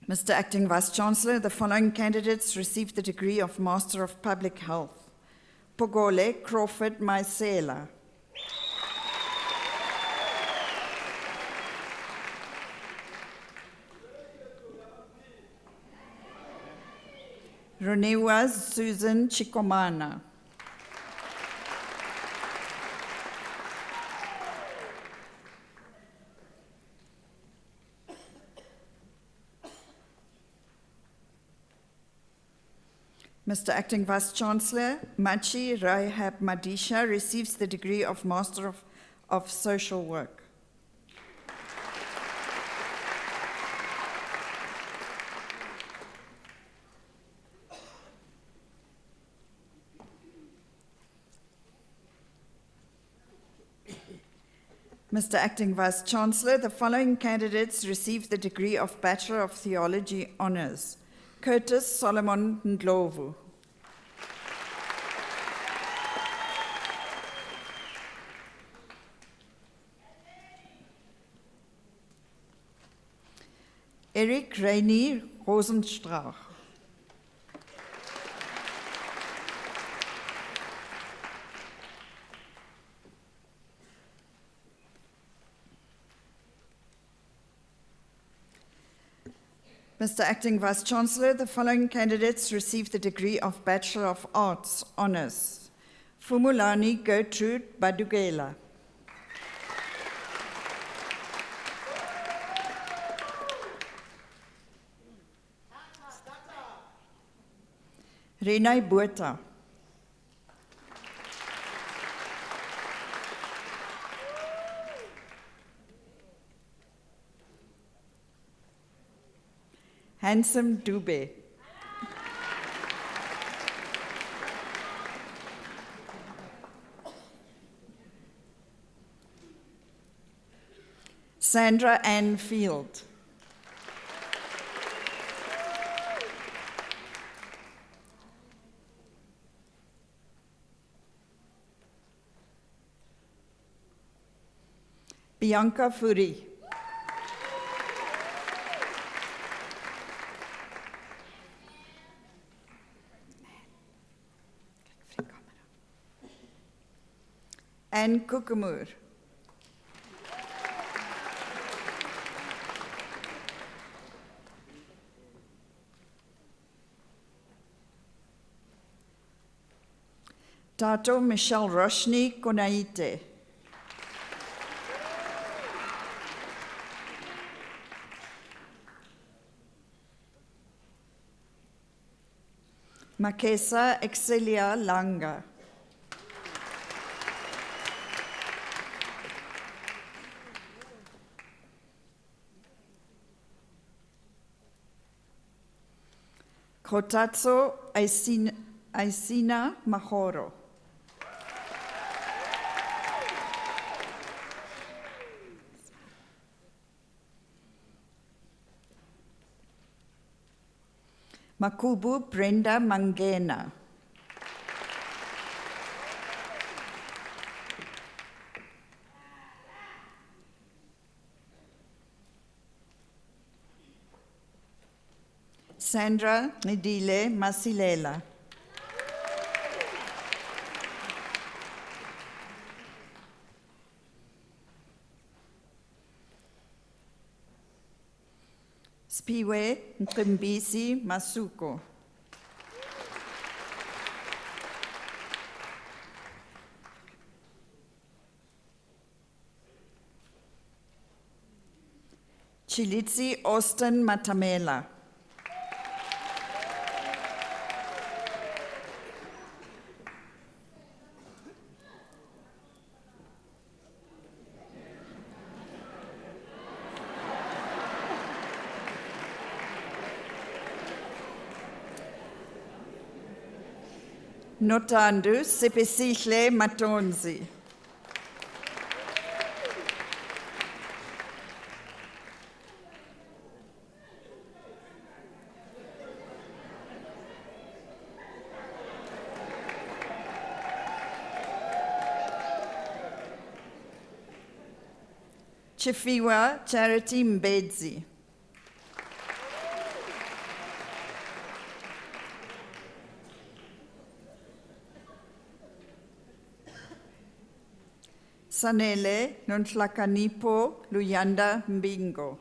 Mr. Acting Vice Chancellor, the following candidates received the degree of Master of Public Health. Pogole Crawford Maisela. Renewa Susan Chikomana. Mr. Acting Vice Chancellor, Machi Rahab Madisha receives the degree of Master of Social Work. Mr. Acting Vice Chancellor, the following candidates received the degree of Bachelor of Theology Honours. Curtis Solomon Ndlovu. Eric Reini Rosenstrauch. Mr. Acting Vice-Chancellor, the following candidates received the degree of Bachelor of Arts Honours. Fumulani Gertrude Badugela. Renai Botha. Handsome Dube. Sandra Ann Field. Bianca Furi. Anne Kukumur. Tato Michelle Roshni Konaite. Makesa Excelia Langa. Kotatso Aisina Mahoro. Makubu Brenda Mangena. Sandra Ndile Masilela. Spiwe Nkimbisi Masuko. Chilitsi Austin Matamela. Notandu Sipesihle Matonzi. Chifiwa Charity Mbedzi. Sanele Nontlakanipo Luyanda Mbingo.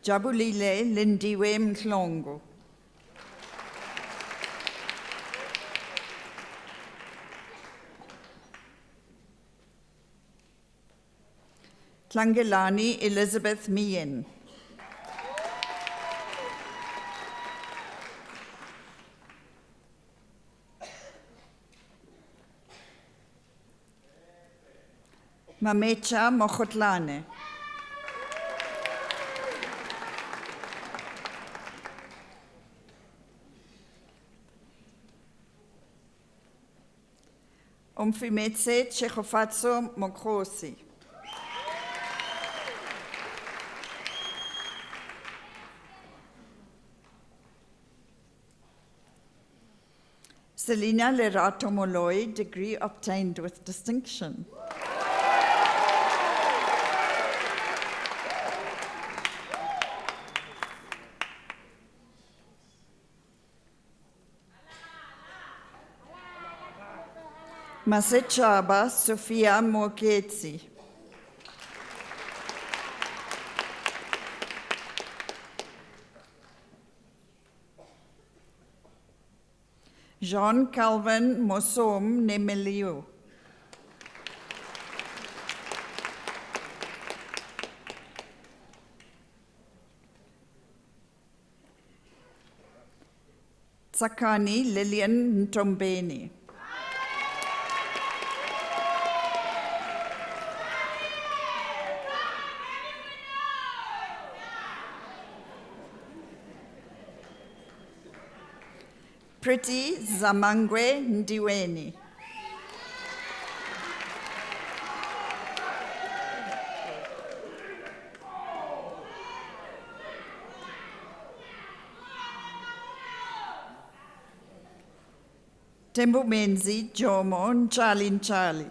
Jabulile Lindiwe Mklongo. Tlangelani Elizabeth Mien. Mamecha Mochotlane. Umfimetse Chechofatso Mokhosi. Selina Lerato Moloi, degree obtained with distinction. Masechaba Sophia Moketsi. Jean Calvin Mosom Nemeliu. Tsakani Lillian Ntombeni. Pretty Zamangwe Ndiweni. Tembu Menzi Jomo Nchali.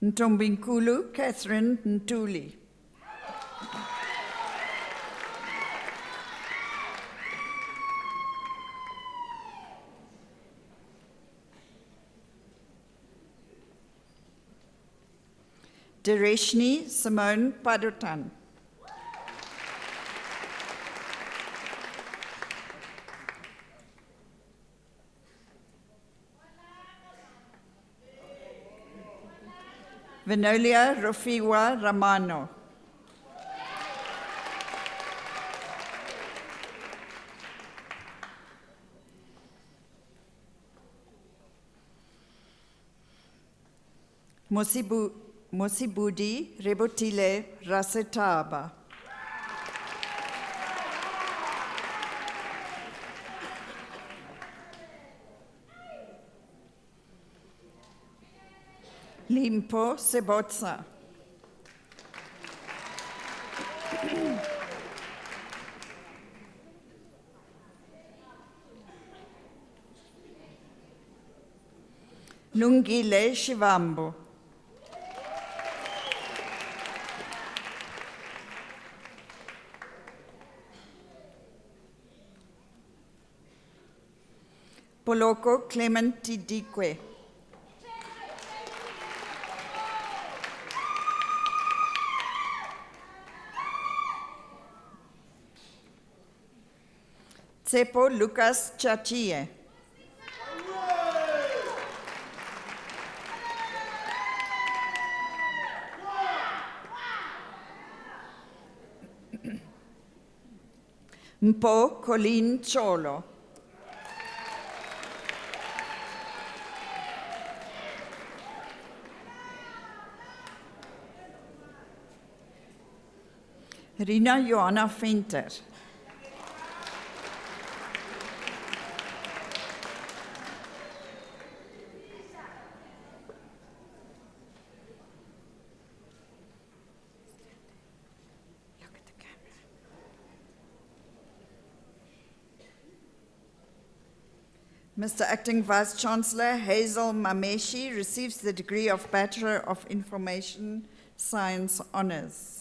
Ntombinkulu Catherine Ntuli. Dereshni Simone Padutan. Venolia Rofiwa Ramano. Mosibudi Rebotile Rasetaba. Limpo Sebotsa. Lungile Shivambo. Poloko Clement Tidikwe. Tsepo Lucas Chachie. Mpo Colleen Cholo. Rina Johanna Venter. Mr. Acting Vice-Chancellor Hazel Mameshi receives the degree of Bachelor of Information Science Honours.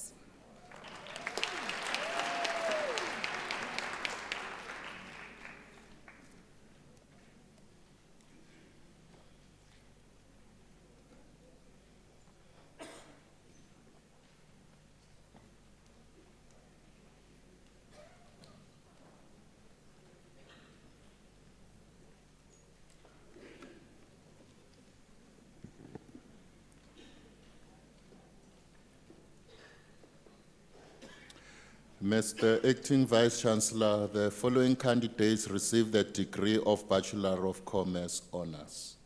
Mr. Acting Vice-Chancellor, the following candidates receive the degree of Bachelor of Commerce Honours.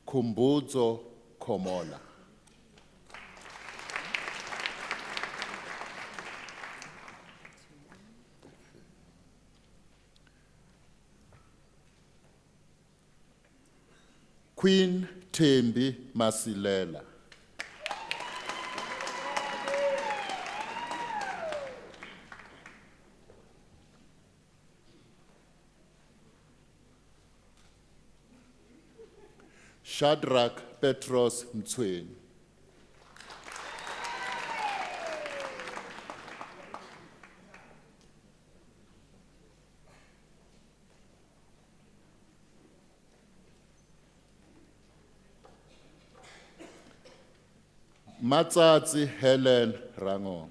Kumbuzo Komola. Queen Tembi Masilela. Shadrach Petros Mtsweni. Matsatsi Helen Rango.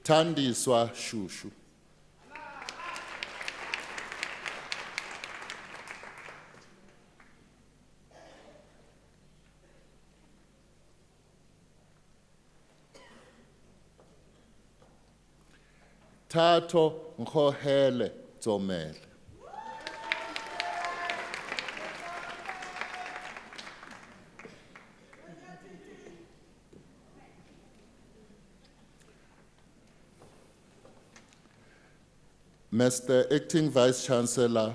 Thandiswa Shushu. Tato Nkohele Zomele. Mr. Acting Vice-Chancellor,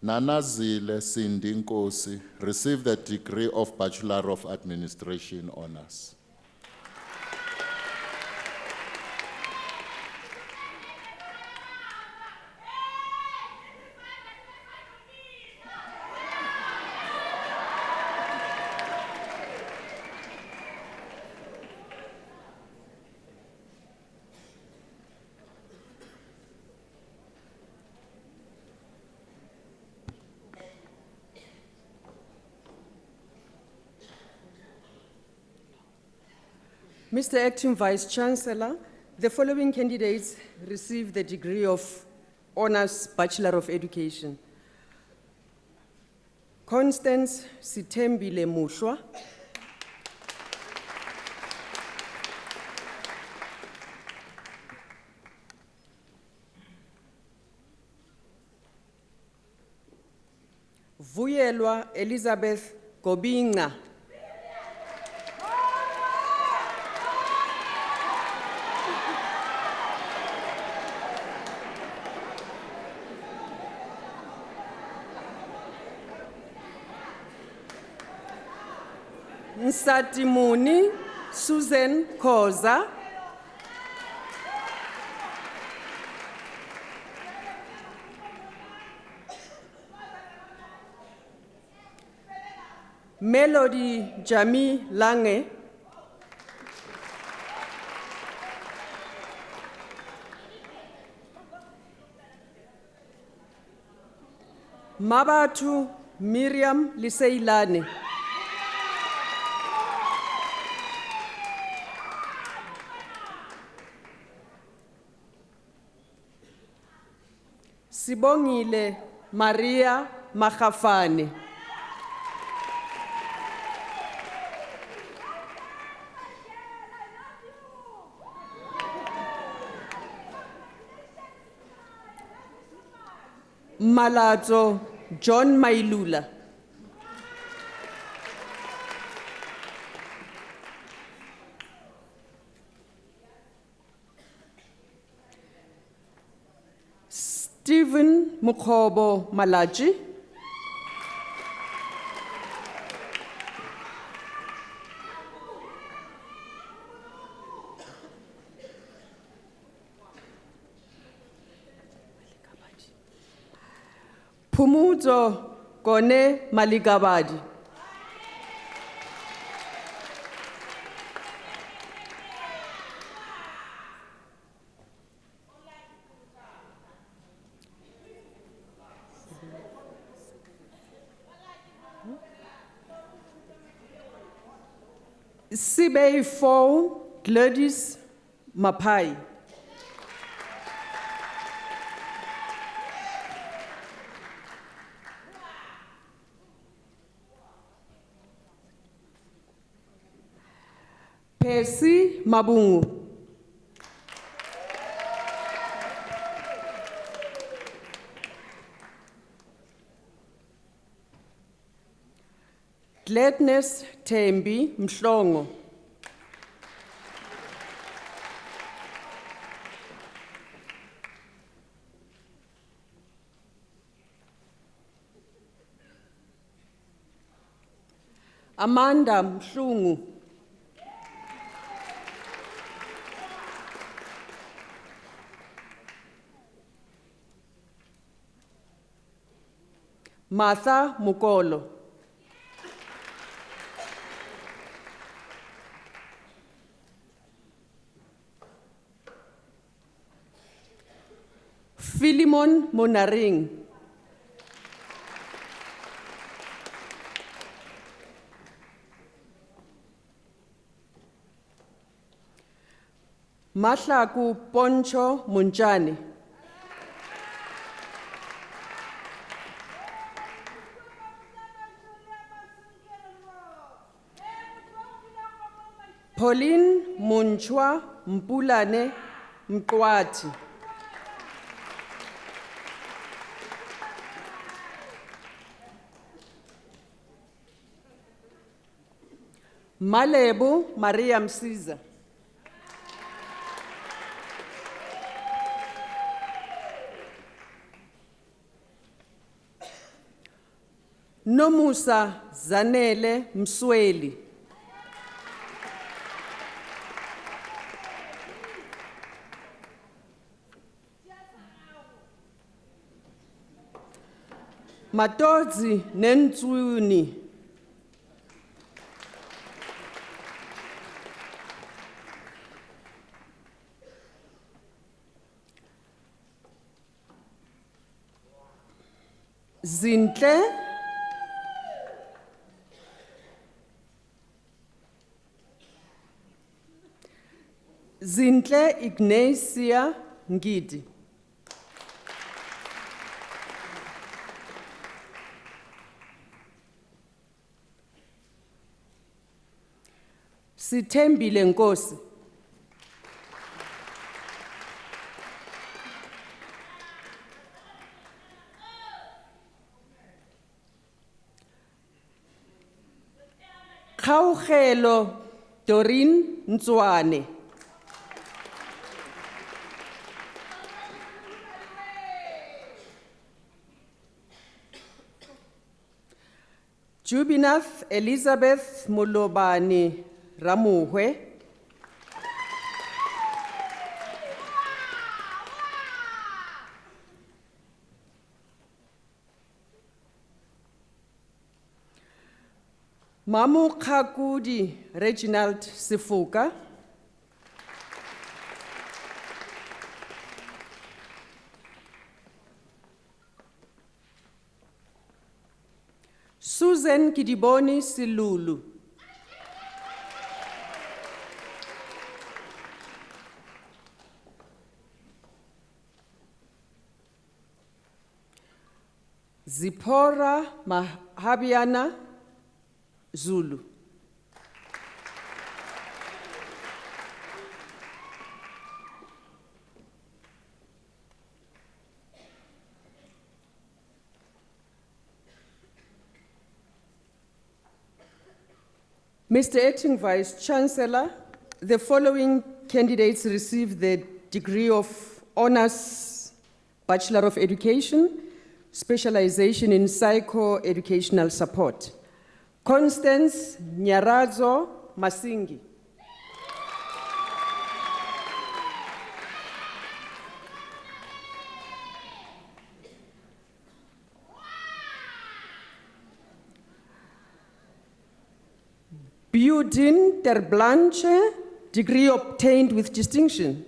Nanazile Sindi Nkosi received the degree of Bachelor of Administration Honours. Mr. Acting Vice-Chancellor, the following candidates received the degree of Honours Bachelor of Education. Constance Sitembile Mushwa, Vuyelwa Elizabeth Gobinga, Nsatimuni Susan Khoza, Melody Jami Lange, Mabatu Miriam Liseilane, Sibongile Maria Magafane, Malazo John Mailula, Stephen Mukhobo Malaji, Pumuzo Kone Maligabadi, Sibei Fo Gladys Mapai, Percy Mabungu, Gladness Tembi Mhlongo, Amanda Mhlungu, Martha Mukolo, Philemon Monaring. Mahlaku Poncho Munjani. Pauline Munchwa Mpulane Mkwati. Malebu Maria Msiza. Nomusa Zanele Msweli. Matodzi Nentsuni. Zintle Ignacia Ngidi. Sithembile Nkosi. Khaugelo Doreen Ntswane. Jubinath Elizabeth Mulobani Ramuhwe. Mamu Khakudi Reginald Sifuka. Susan Kidiboni Silulu. Zipporah Mahabiana Zulu. Mr. Acting Vice Chancellor, the following candidates received the degree of Honours Bachelor of Education, specialization in psycho-educational support. Constance Nyarazo Masingi. Budin Terblanche, degree obtained with distinction.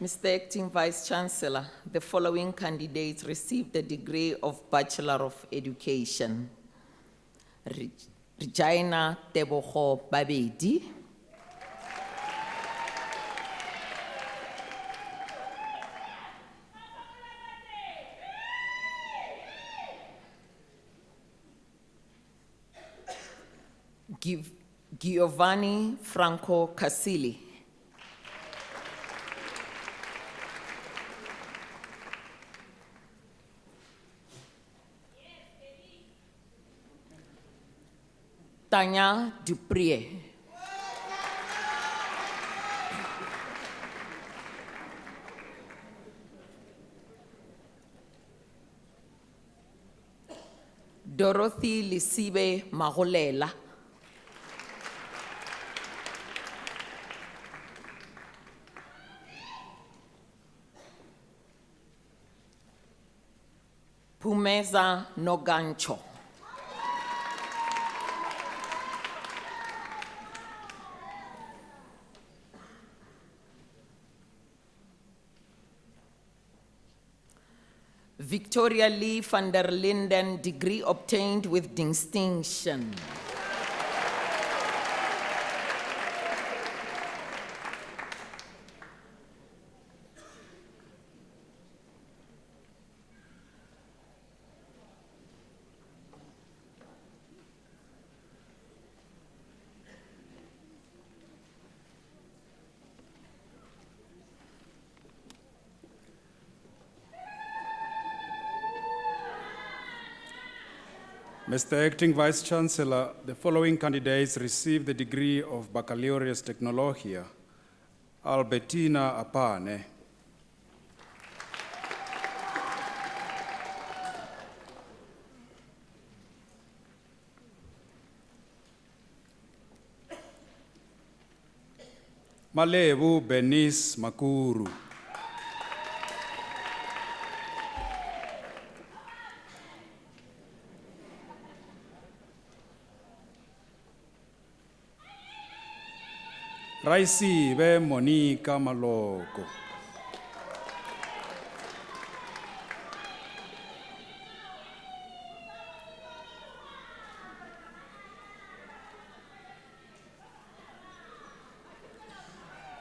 Mr. Acting Vice Chancellor, the following candidates received the degree of Bachelor of Education. Regina Tebogo Babedi. Giovanni Franco Casili. Tanya Duprie. Dorothy Lisibe Magolela. Pumeza Nogancho. Victoria Lee van der Linden, degree obtained with distinction. Mr. Acting Vice Chancellor, the following candidates received the degree of Baccalaureus Technologia. Albertina Apane. Malebu Benis Makuru. Raisibe Monica Maloko.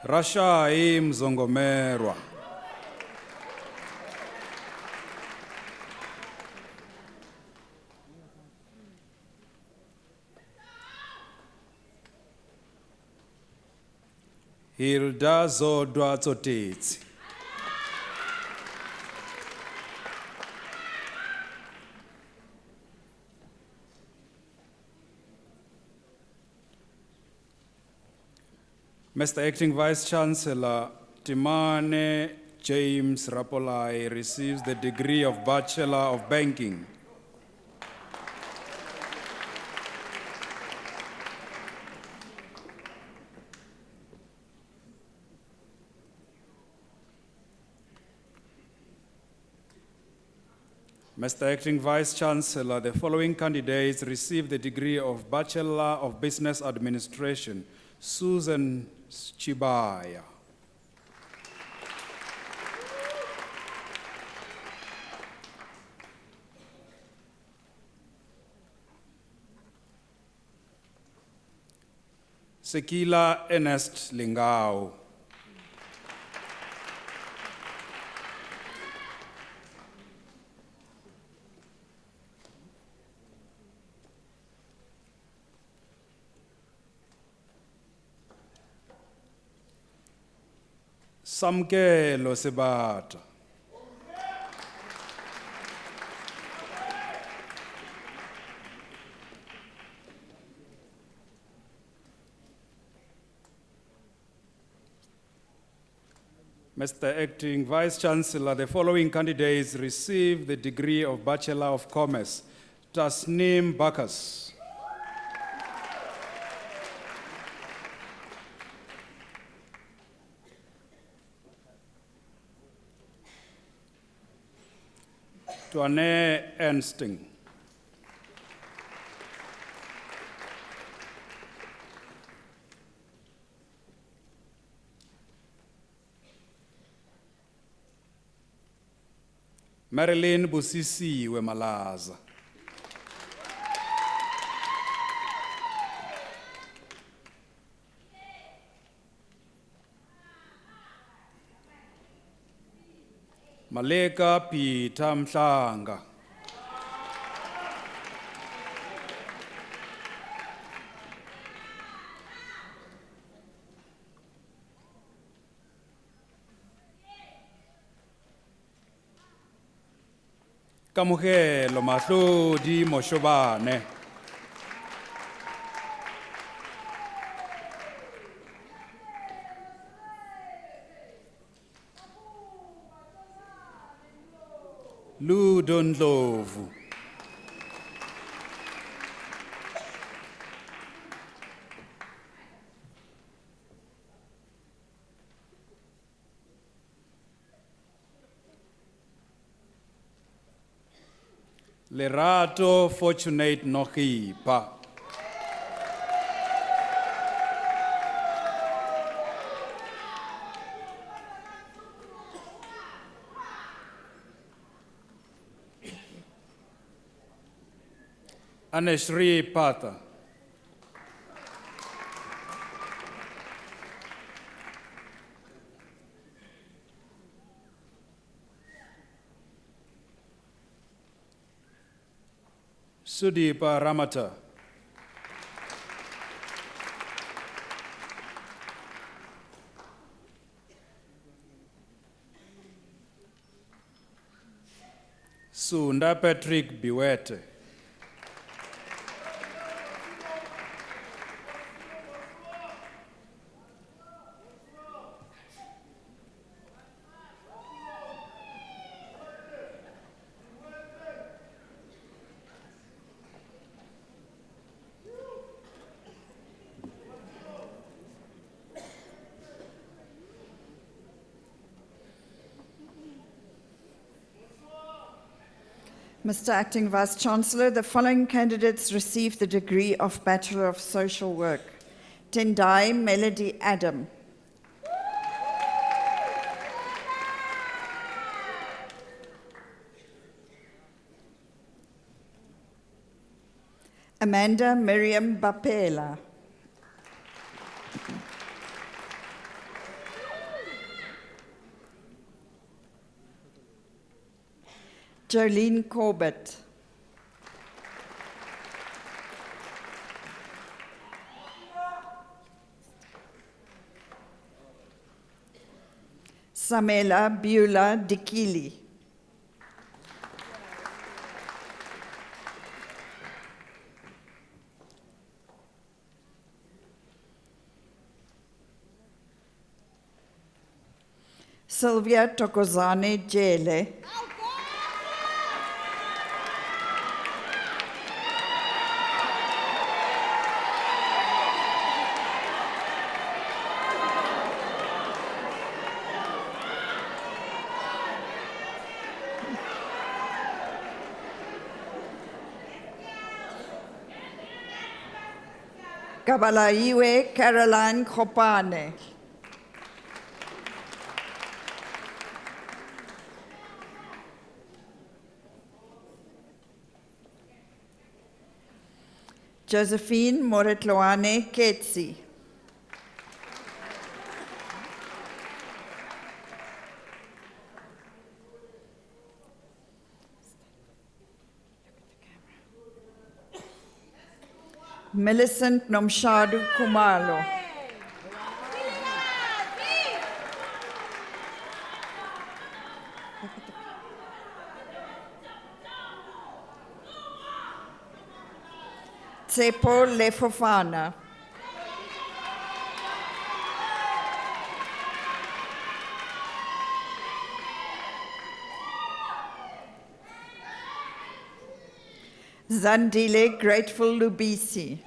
Rasha Mzongomerwa. Hilda Zodwa Tsotetse. Mr. Acting Vice Chancellor, Timane James Rapolai receives the degree of Bachelor of Banking. Mr. Acting Vice Chancellor, the following candidates received the degree of Bachelor of Business Administration. Susan Chibaya. Sekila Ernest Lingao. Samkelo Sebata. Mr. Acting Vice Chancellor, the following candidates received the degree of Bachelor of Commerce. Tasneem Bakas. Tuane Ernsting. Marilyn Busisi Wemalaza. Maleka Peter Mhlanga. Kamugelo Mahlodi Moshobane. Ludon Ndlovu. Lerato Fortunate Nokipa. Aneshri Pata. Sudeepa Ramata. Sunda Patrick Biwete. Mr. Acting Vice-Chancellor, the following candidates received the degree of Bachelor of Social Work. Tendai Melody Adam. Amanda Miriam Bapela. Jolene Corbett. Samela Beulah Dikili. Sylvia Tokozane Jele. Kabalaiwe Caroline Khopane. Josephine Moretloane Ketsi. Millicent Nomshadu Kumalo. Tsepo Lefofana. Zandile Grateful Lubisi.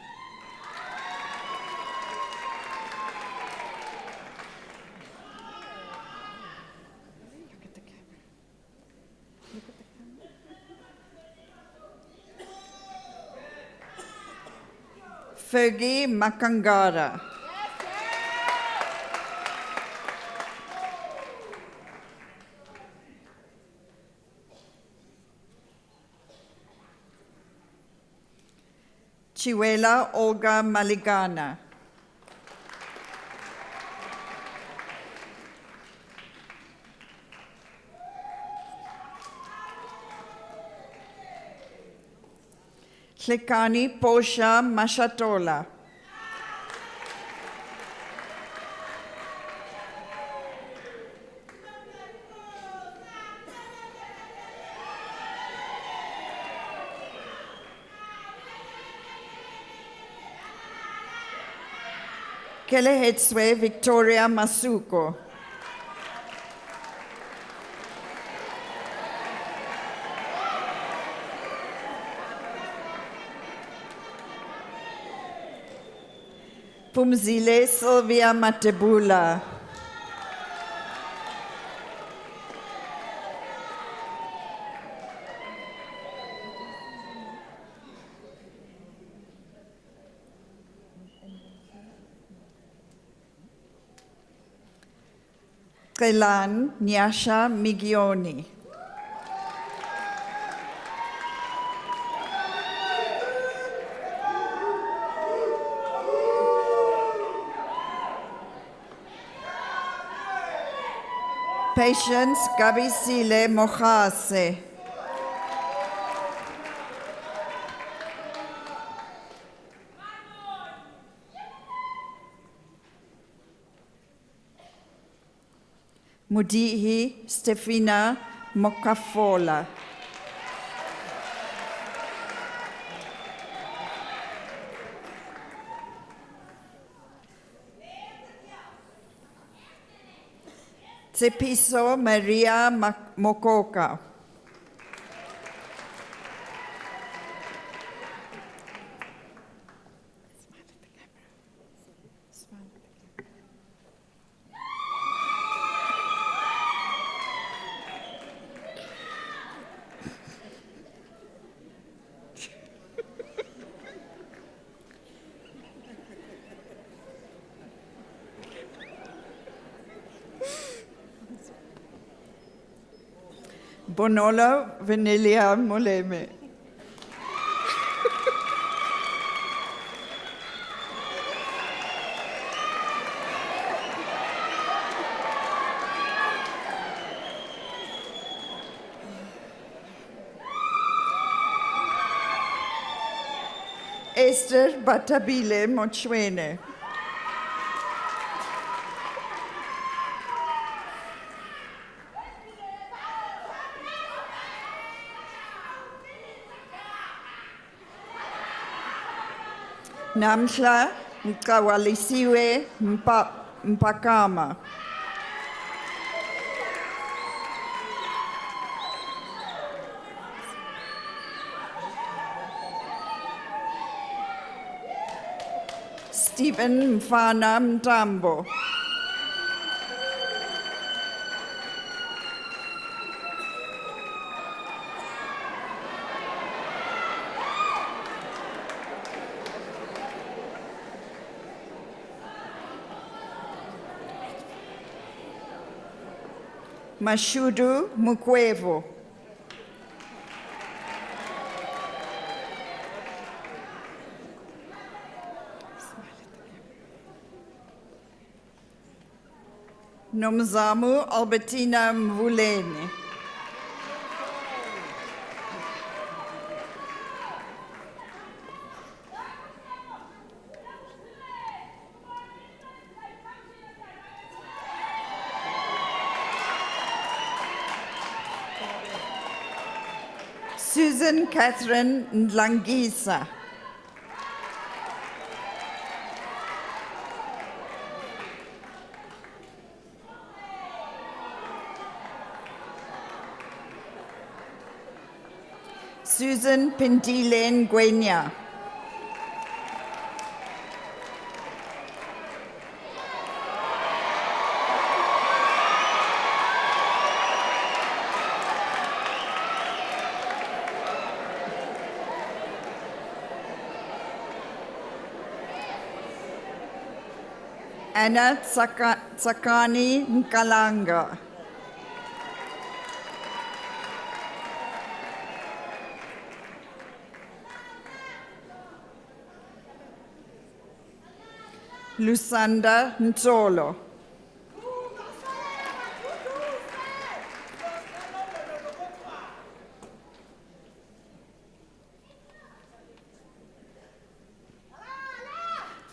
Fergie Makangara. Chiwela Olga Maligana. Hlikani Posha Mashatola. Kelehetswe Victoria Masuko. Pumzile Sylvia Matebula. Kelan Nyasha Migioni. Patience Gabisile Mohase. Mudihi Stefina Mokafola. Tsepiso Maria Mokoka. Bonolo Vanilia Moleme. Esther Batabile Mochwene. Namhla Mkawalisiwe Mpakama. Stephen Mfana Mtambo. Mashudu Mukwevo. Nomzamu Albertina Mvuleni. Susan Catherine Ndlangisa. Susan Pindile Ngwenya. Anna Tsakani Nkalanga. Lusanda Ntolo.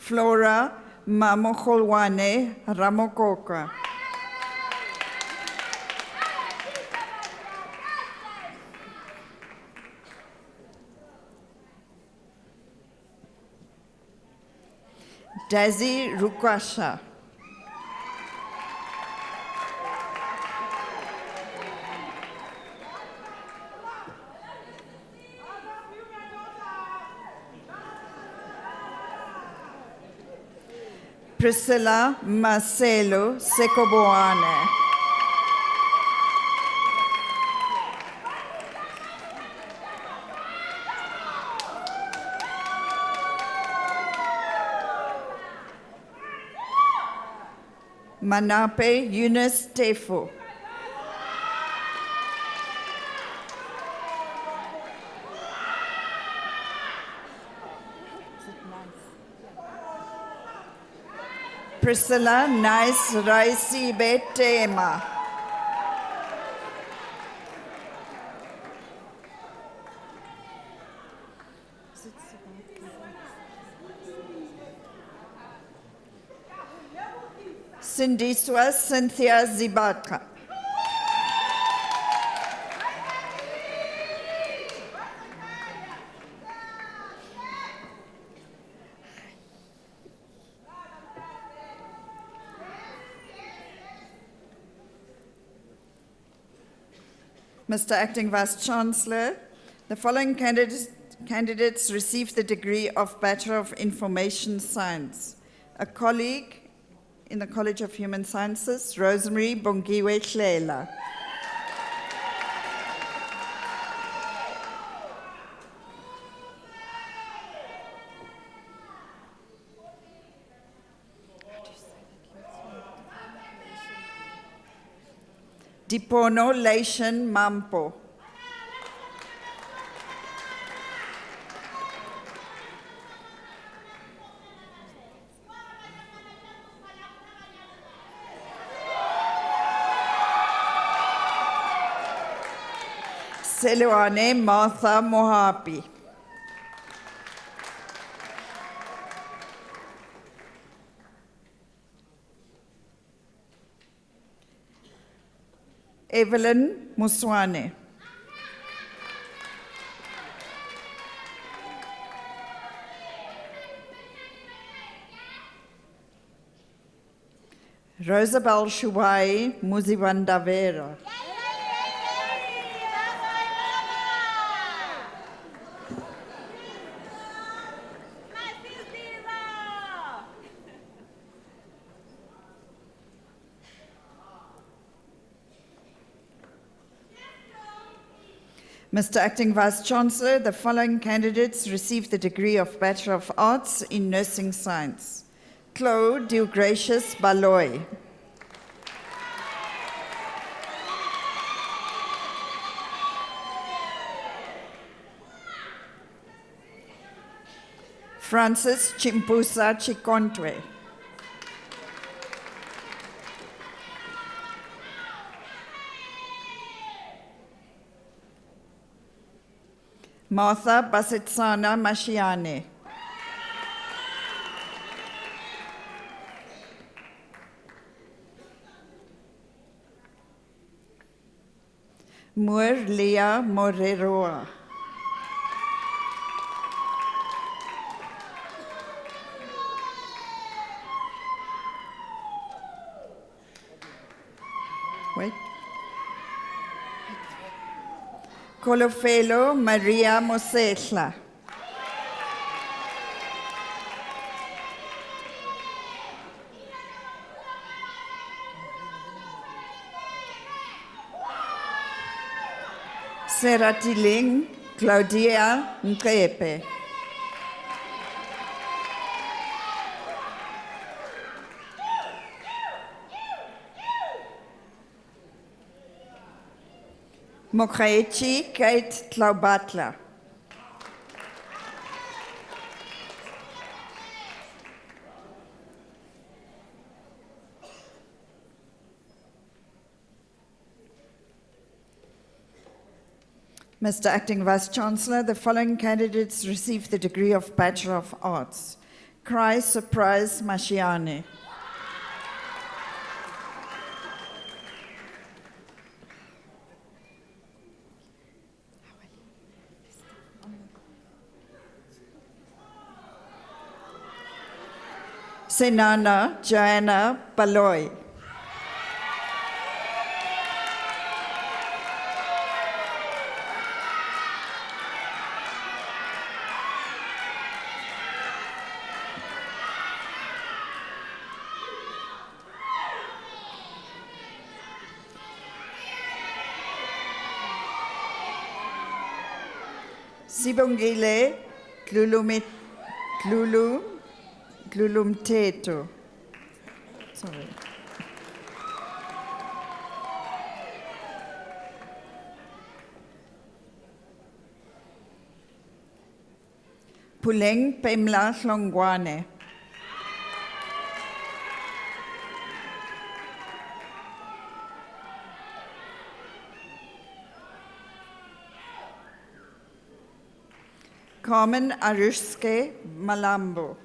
Flora Mamokholwane Ramokoka. Daisy Rukwasha. Priscilla Marcelo Sekoboane. Manape Eunice Tefo. Priscilla Nice Raisi Betema. Sindiswa Cynthia Zibatra. Mr. Acting Vice-Chancellor, the following candidates received the degree of Bachelor of Information Science. A colleague in the College of Human Sciences, Rosemary Bongiwe Hlela. Dipono Leishan Mampo. Seluane Martha Mohapi. Evelyn Muswane. Rosabel Shuwai Muzivandavera. Mr. Acting Vice-Chancellor, the following candidates received the degree of Bachelor of Arts in Nursing Science. Chloe Deogracious Baloy. Francis Chimpusa Chikontwe. Martha Basitsana Mashiane. Moore Leah Moreroa. Wait. Kolofelo Maria Mosehla. Seratiling Claudia Nkepe. Mokhaechi Kate Tlaubatla. Mr. Acting Vice-Chancellor, the following candidates received the degree of Bachelor of Arts. Cry Surprise Mashiane. Senana Joanna Baloy. Sibongile Glulumteto. Sorry. Puleng Pemla Hlongwane. Carmen Arushke Malambo.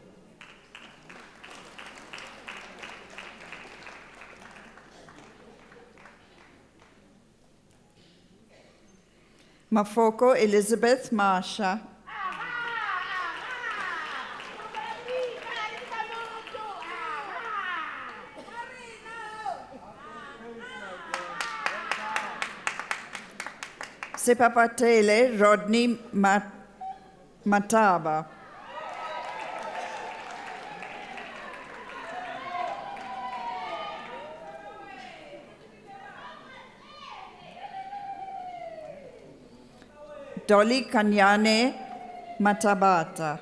Mafoko Elizabeth Marsha. Sepapatele Rodney Mataba. Dolly Kanyane Matabata.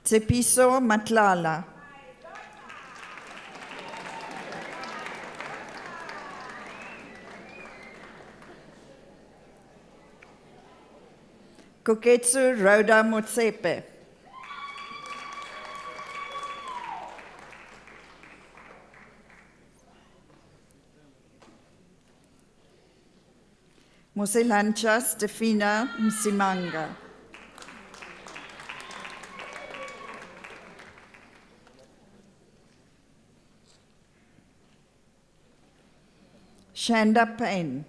Tsepiso Matlala. Koketsu Rhoda Motsepe. Moselancha Stefina Msimanga. Shanda Payne.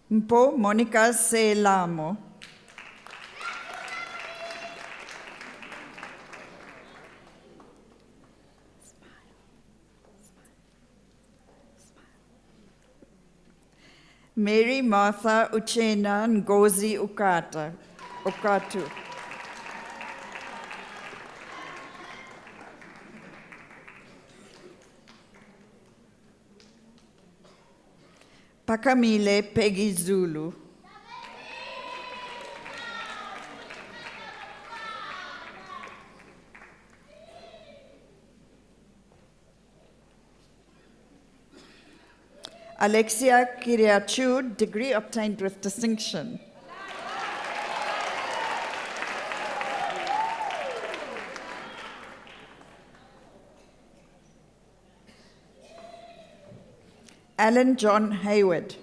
Mpo Monica Selamo. Mary Martha Uchena Ngozi Okatu. Pakamile Peggy Zulu. Alexia Kiriachu, degree obtained with distinction. Alan John Hayward.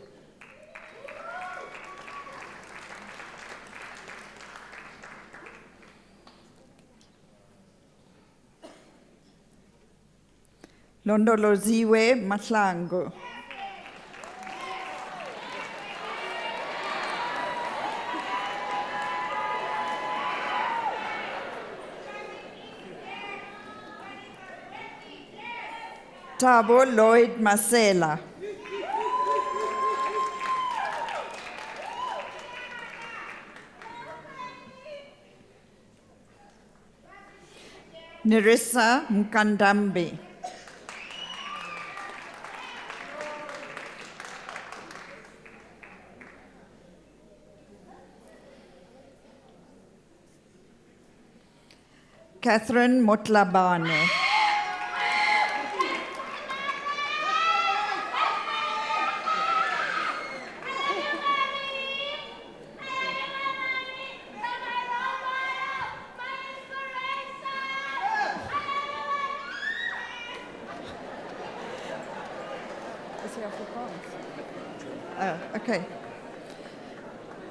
Londoloziwe Mahlangu. Tabo Lloyd Masela. Nerissa Mkandambi. Catherine Motlabane. Okay.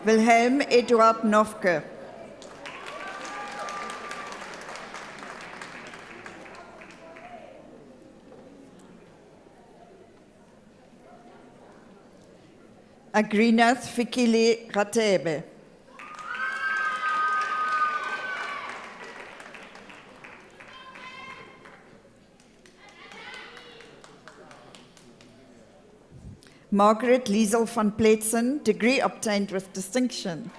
Wilhelm Eduard Nofke. Agrinath Fikili Ratebe. Margaret Liesel van Pletsen, degree obtained with distinction.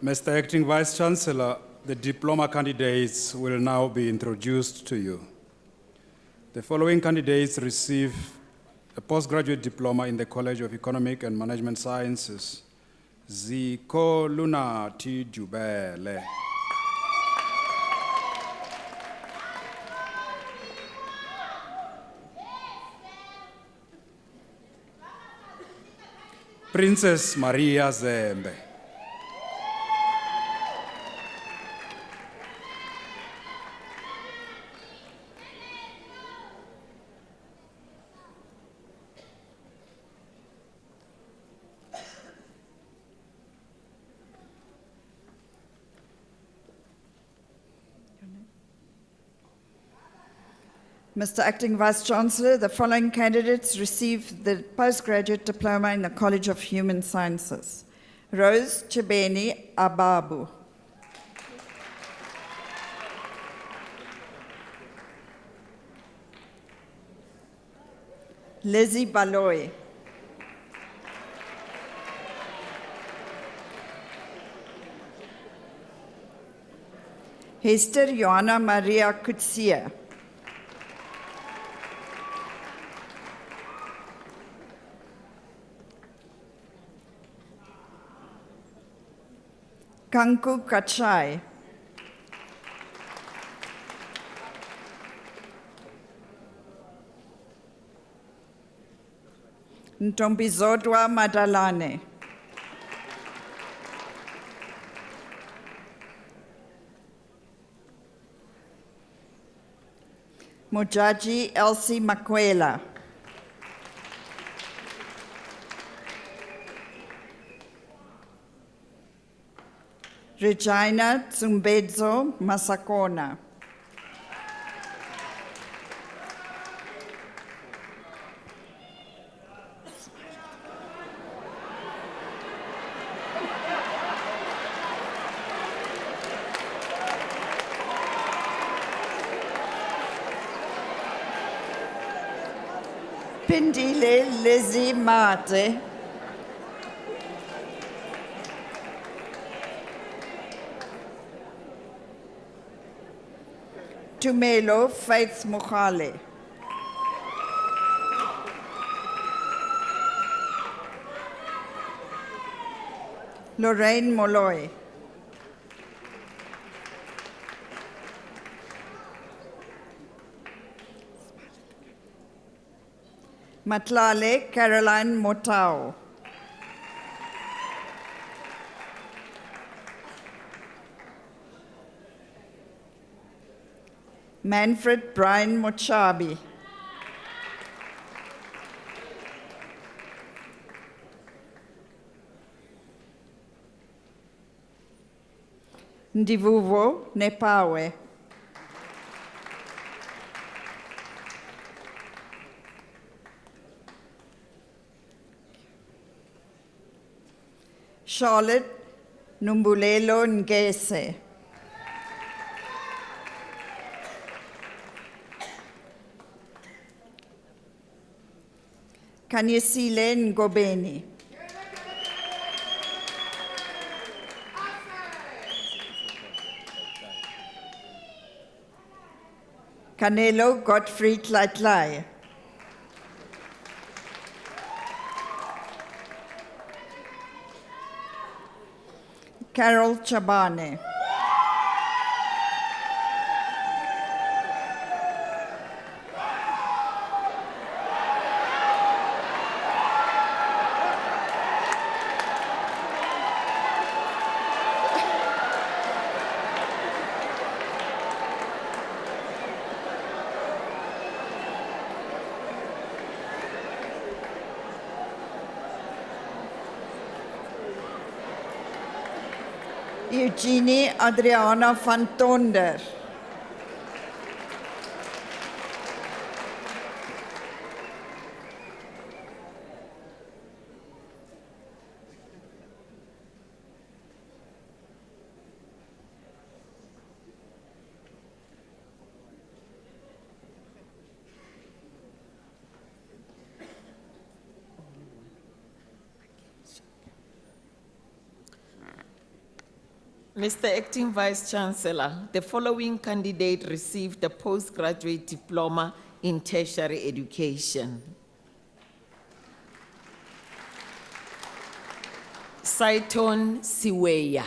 Mr. Acting Vice Chancellor, the diploma candidates will now be introduced to you. The following candidates receive a postgraduate diploma in the College of Economic and Management Sciences. Ziko Luna T. Jubele. Princess Maria Zembe. Mr. Acting Vice-Chancellor, the following candidates received the postgraduate diploma in the College of Human Sciences. Rose Chebeni Ababu. Lizzie Baloy. Hester Johanna Maria Kutsia. Kanku Kachai. Ntombizodwa Madalane. Mojaji Elsie Makwela. Regina Tsumbedzo Masakona. Pindile Lizzie Mate. Tumelo Faith Mukhale. Lorraine Molloy. Matlale Caroline Motao. Manfred Brian Mochabi. Ndivuvo Nepawe. Charlotte Numbulelo Ngese. Kanyesile Ngobeni. Canelo Gottfried Leitlai. Carol Chabane. Eugenie Adriana van Tonder. Mr. Acting Vice Chancellor, the following candidate received a postgraduate diploma in tertiary education. Saiton Siweya.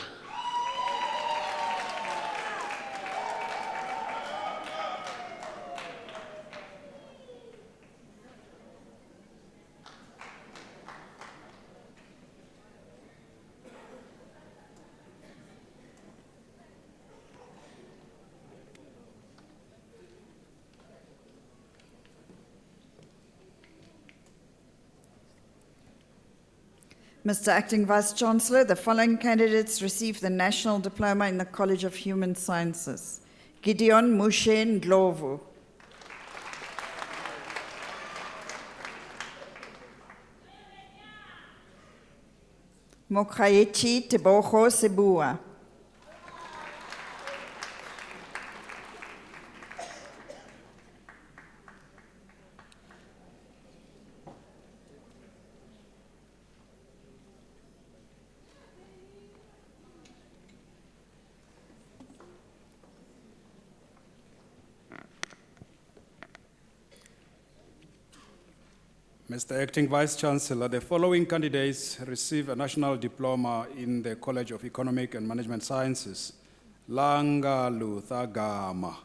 Mr. Acting Vice Chancellor, the following candidates received the National Diploma in the College of Human Sciences. Gideon Mushe Ndlovu. Mokhayechi Tebogo Sebua. Mr. Acting Vice Chancellor, the following candidates receive a national diploma in the College of Economic and Management Sciences. Langa Luthagama.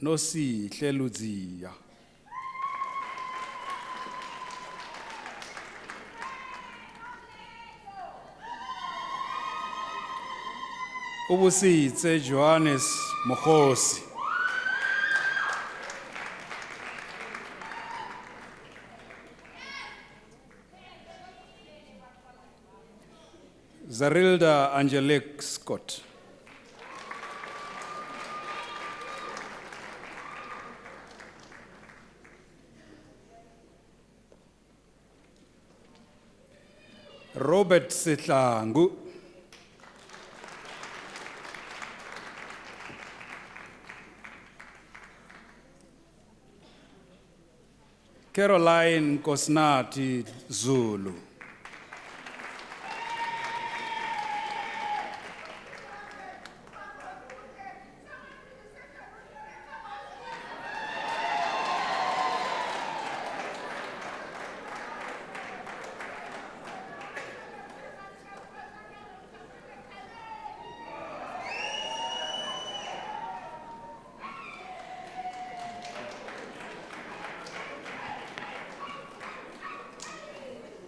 Nosi Hleluzia. Ubusitse Johannes Mokhosi. Zarilda Angelique Scott. Robert Sihlangu. Caroline Kosnati Zulu.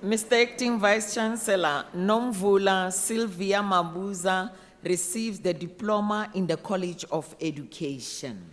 Mr. Acting Vice Chancellor, Nomvula Sylvia Mabuza receives the diploma in the College of Education.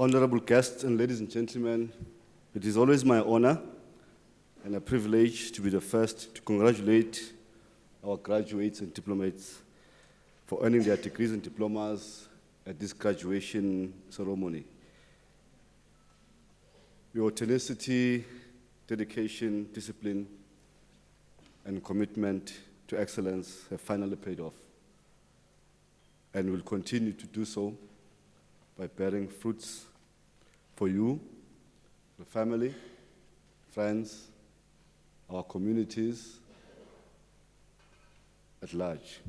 honorable guests and ladies and gentlemen, it is always my honor and a privilege to be the first to congratulate our graduates and diplomates for earning their degrees and diplomas at this graduation ceremony. Your tenacity, dedication, discipline, and commitment to excellence have finally paid off and will continue to do so by bearing fruits for you, the family, friends, our communities at large.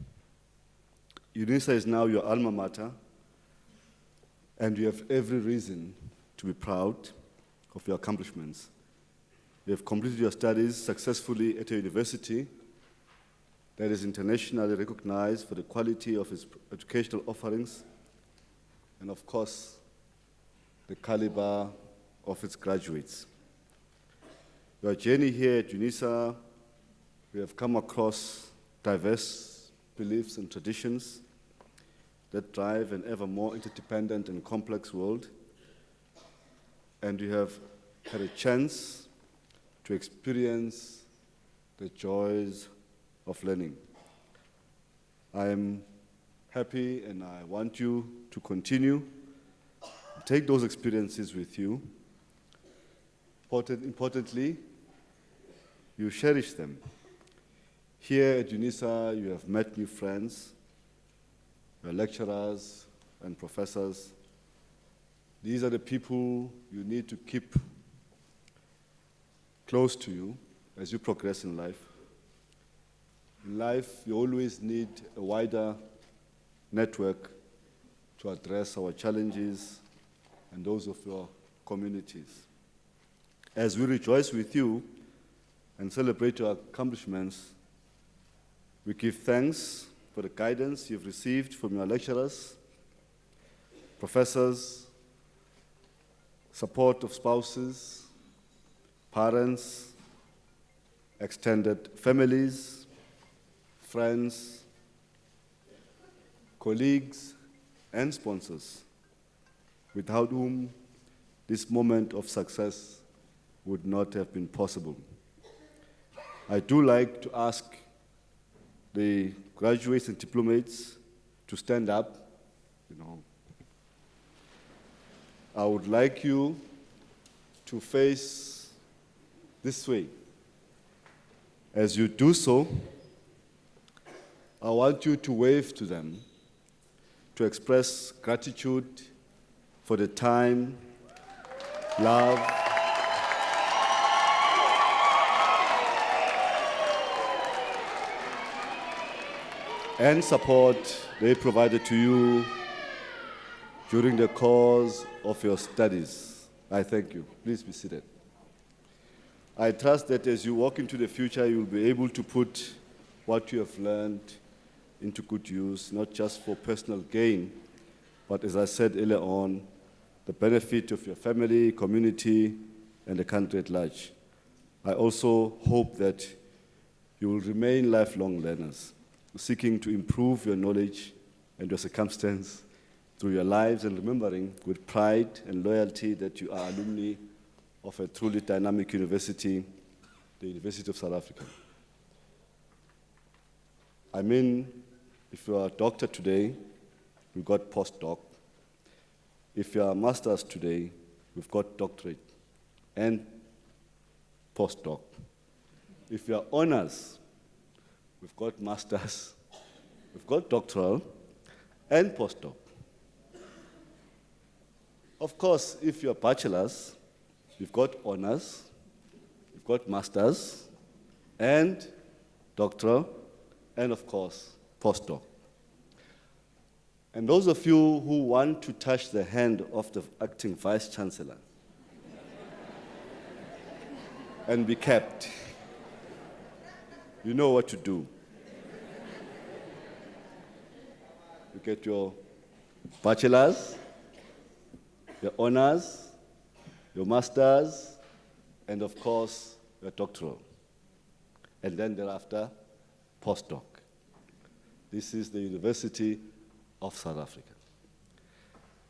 Unisa is now your alma mater, and you have every reason to be proud of your accomplishments. You have completed your studies successfully at a university that is internationally recognized for the quality of its educational offerings and, of course, the caliber of its graduates. Your journey here at Unisa, we have come across diverse beliefs and traditions that drive an ever more interdependent and complex world, and you have had a chance to experience the joys of learning. I am happy and I want you to continue. Take those experiences with you. Importantly, you cherish them. Here at Unisa, you have met new friends, your lecturers and professors. These are the people you need to keep close to you as you progress in life. In life, you always need a wider network to address our challenges and those of your communities. As we rejoice with you and celebrate your accomplishments, we give thanks for the guidance you've received from your lecturers, professors, support of spouses, parents, extended families, friends, colleagues, and sponsors, without whom this moment of success would not have been possible. I do like to ask the graduates and diplomates to stand up. I would like you to face this way. As you do so, I want you to wave to them to express gratitude for the time, love, and support they provided to you during the course of your studies. I thank you. Please be seated. I trust that as you walk into the future, you'll be able to put what you have learned into good use, not just for personal gain, but as I said earlier on, the benefit of your family, community, and the country at large. I also hope that you will remain lifelong learners, seeking to improve your knowledge and your circumstance through your lives, and remembering with pride and loyalty that you are alumni of a truly dynamic university, the University of South Africa. I mean, if you are a doctor today, we've got postdoc. If you are a master's today, we've got doctorate and postdoc. If you are honors, we've got masters, we've got doctoral and postdoc. Of course, if you're bachelors, we've got honors, we've got masters, and doctoral, and of course, postdoc. And those of you who want to touch the hand of the acting Vice Chancellor and be kept, you know what to do. You get your bachelors, your honors, your masters, and of course, your doctoral. And then thereafter, postdoc. This is the University of South Africa.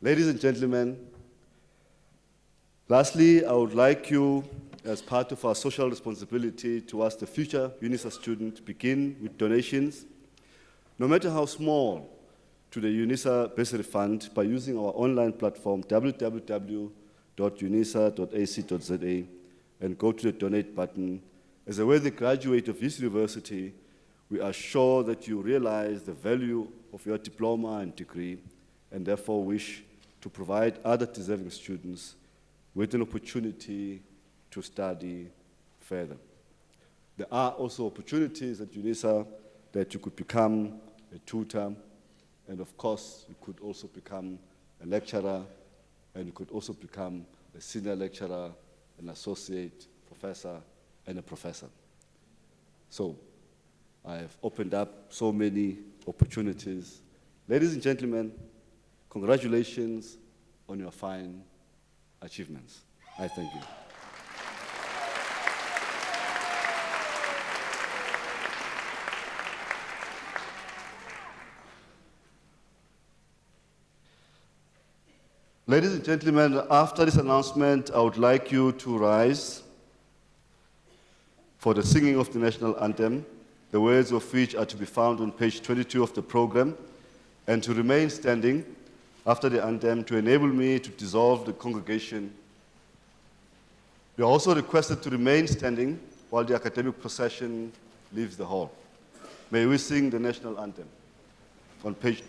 Ladies and gentlemen, Lastly, I would like you, as part of our social responsibility towards the future Unisa student, begin with donations, no matter how small, to the Unisa Bursary Fund by using our online platform www.unisa.ac.za and go to the donate button. As a worthy graduate of this university, we are sure that you realize the value of your diploma and degree and therefore wish to provide other deserving students with an opportunity to study further. There are also opportunities at Unisa that you could become a tutor, and of course, you could also become a lecturer, and you could also become a senior lecturer, an associate professor, and a professor. So, I have opened up so many opportunities. Ladies and gentlemen, congratulations on your fine achievements. I thank you. Ladies and gentlemen, after this announcement, I would like you to rise for the singing of the national anthem, the words of which are to be found on page 22 of the program, and to remain standing after the anthem to enable me to dissolve the congregation. You are also requested to remain standing while the academic procession leaves the hall. May we sing the national anthem on page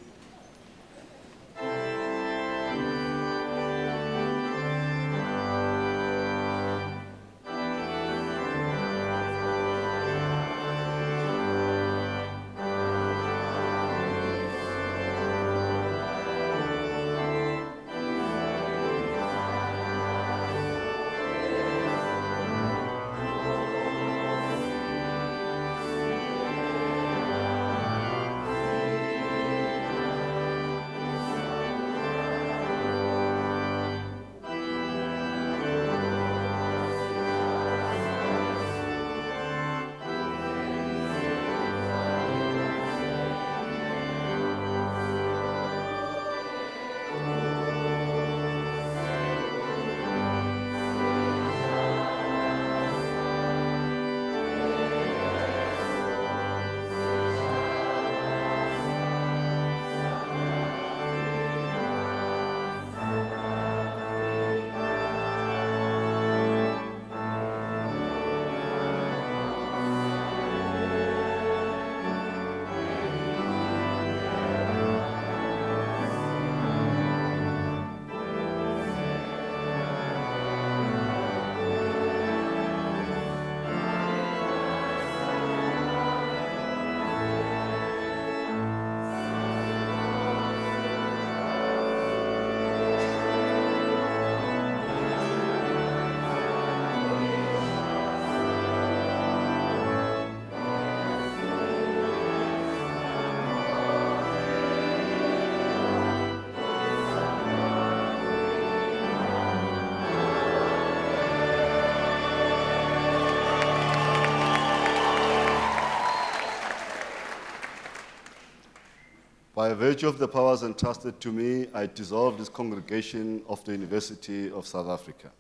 By virtue of the powers entrusted to me, I dissolve this congregation of the University of South Africa.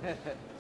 Thank you.